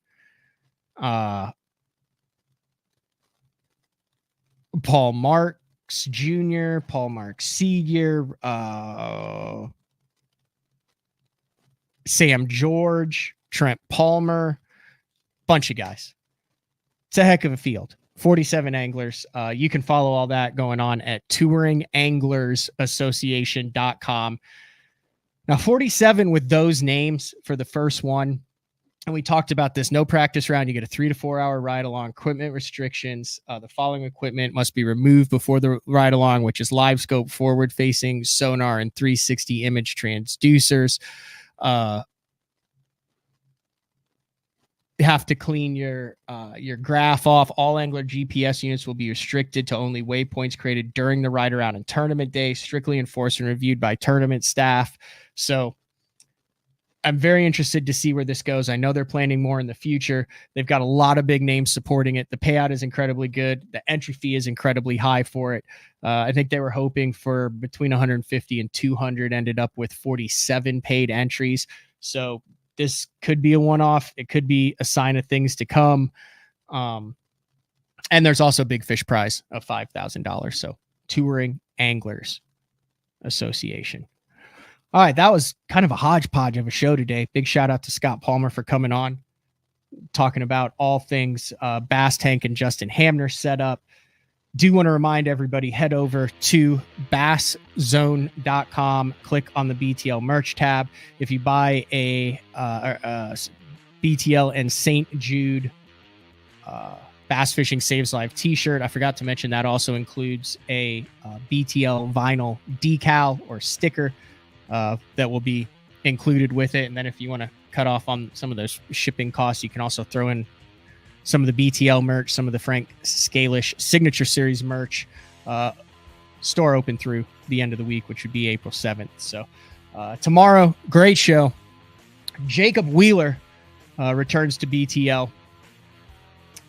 Paul Marks Jr., Paul Marks Sr., Sam George, Trent Palmer, bunch of guys. It's a heck of a field. 47 anglers. You can follow all that going on at touringanglersassociation.com. Now, 47 with those names for the first one. And we talked about this, no practice round. You get a 3 to 4 hour ride along, equipment restrictions. The following equipment must be removed before the ride along, which is live scope, forward facing, sonar, and 360 image transducers. You have to clean your graph off. All angler GPS units will be restricted to only waypoints created during the ride around and tournament day, strictly enforced and reviewed by tournament staff. So I'm very interested to see where this goes. I know they're planning more in the future. They've got a lot of big names supporting it. The payout is incredibly good. The entry fee is incredibly high for it. I think they were hoping for between 150 and 200, ended up with 47 paid entries. So this could be a one-off. It could be a sign of things to come. And there's also a big fish prize of $5,000. So Touring Anglers Association. All right, that was kind of a hodgepodge of a show today. Big shout out to Scott Palmer for coming on, talking about all things Bass Tank and Justin Hamner setup. Do want to remind everybody, head over to basszone.com, click on the BTL merch tab. If you buy a BTL and St. Jude Bass Fishing Saves Life t-shirt, I forgot to mention that also includes a BTL vinyl decal or sticker that will be included with it. And then if you want to cut off on some of those shipping costs, you can also throw in some of the BTL merch, some of the Frank Scalish Signature Series merch. Store open through the end of the week, which would be April 7th. So tomorrow, great show. Jacob Wheeler returns to BTL.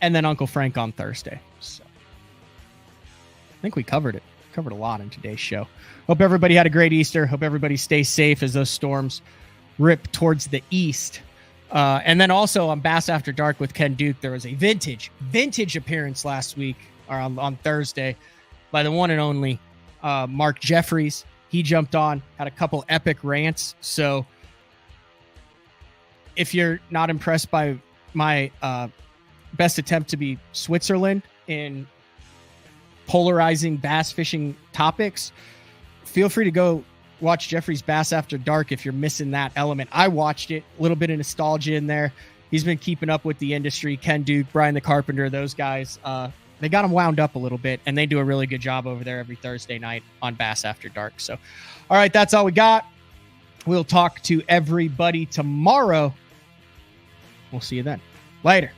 And then Uncle Frank on Thursday. So I think we covered it. Covered a lot in today's show. Hope everybody had a great Easter. Hope everybody stays safe as those storms rip towards the east. And then also on Bass After Dark with Ken Duke, there was a vintage appearance last week, or on Thursday, by the one and only Mark Jeffries. He jumped on, had a couple epic rants. So if you're not impressed by my best attempt to be Switzerland in polarizing bass fishing topics, feel free to go watch Jeffrey's Bass After Dark if you're missing that element. I watched it, a little bit of nostalgia in there. He's been keeping up with the industry. Ken Duke, Brian the Carpenter, those guys, they got him wound up a little bit, and they do a really good job over there every Thursday night on Bass After Dark. So, all right, that's all we got. We'll talk to everybody tomorrow. We'll see you then. Later.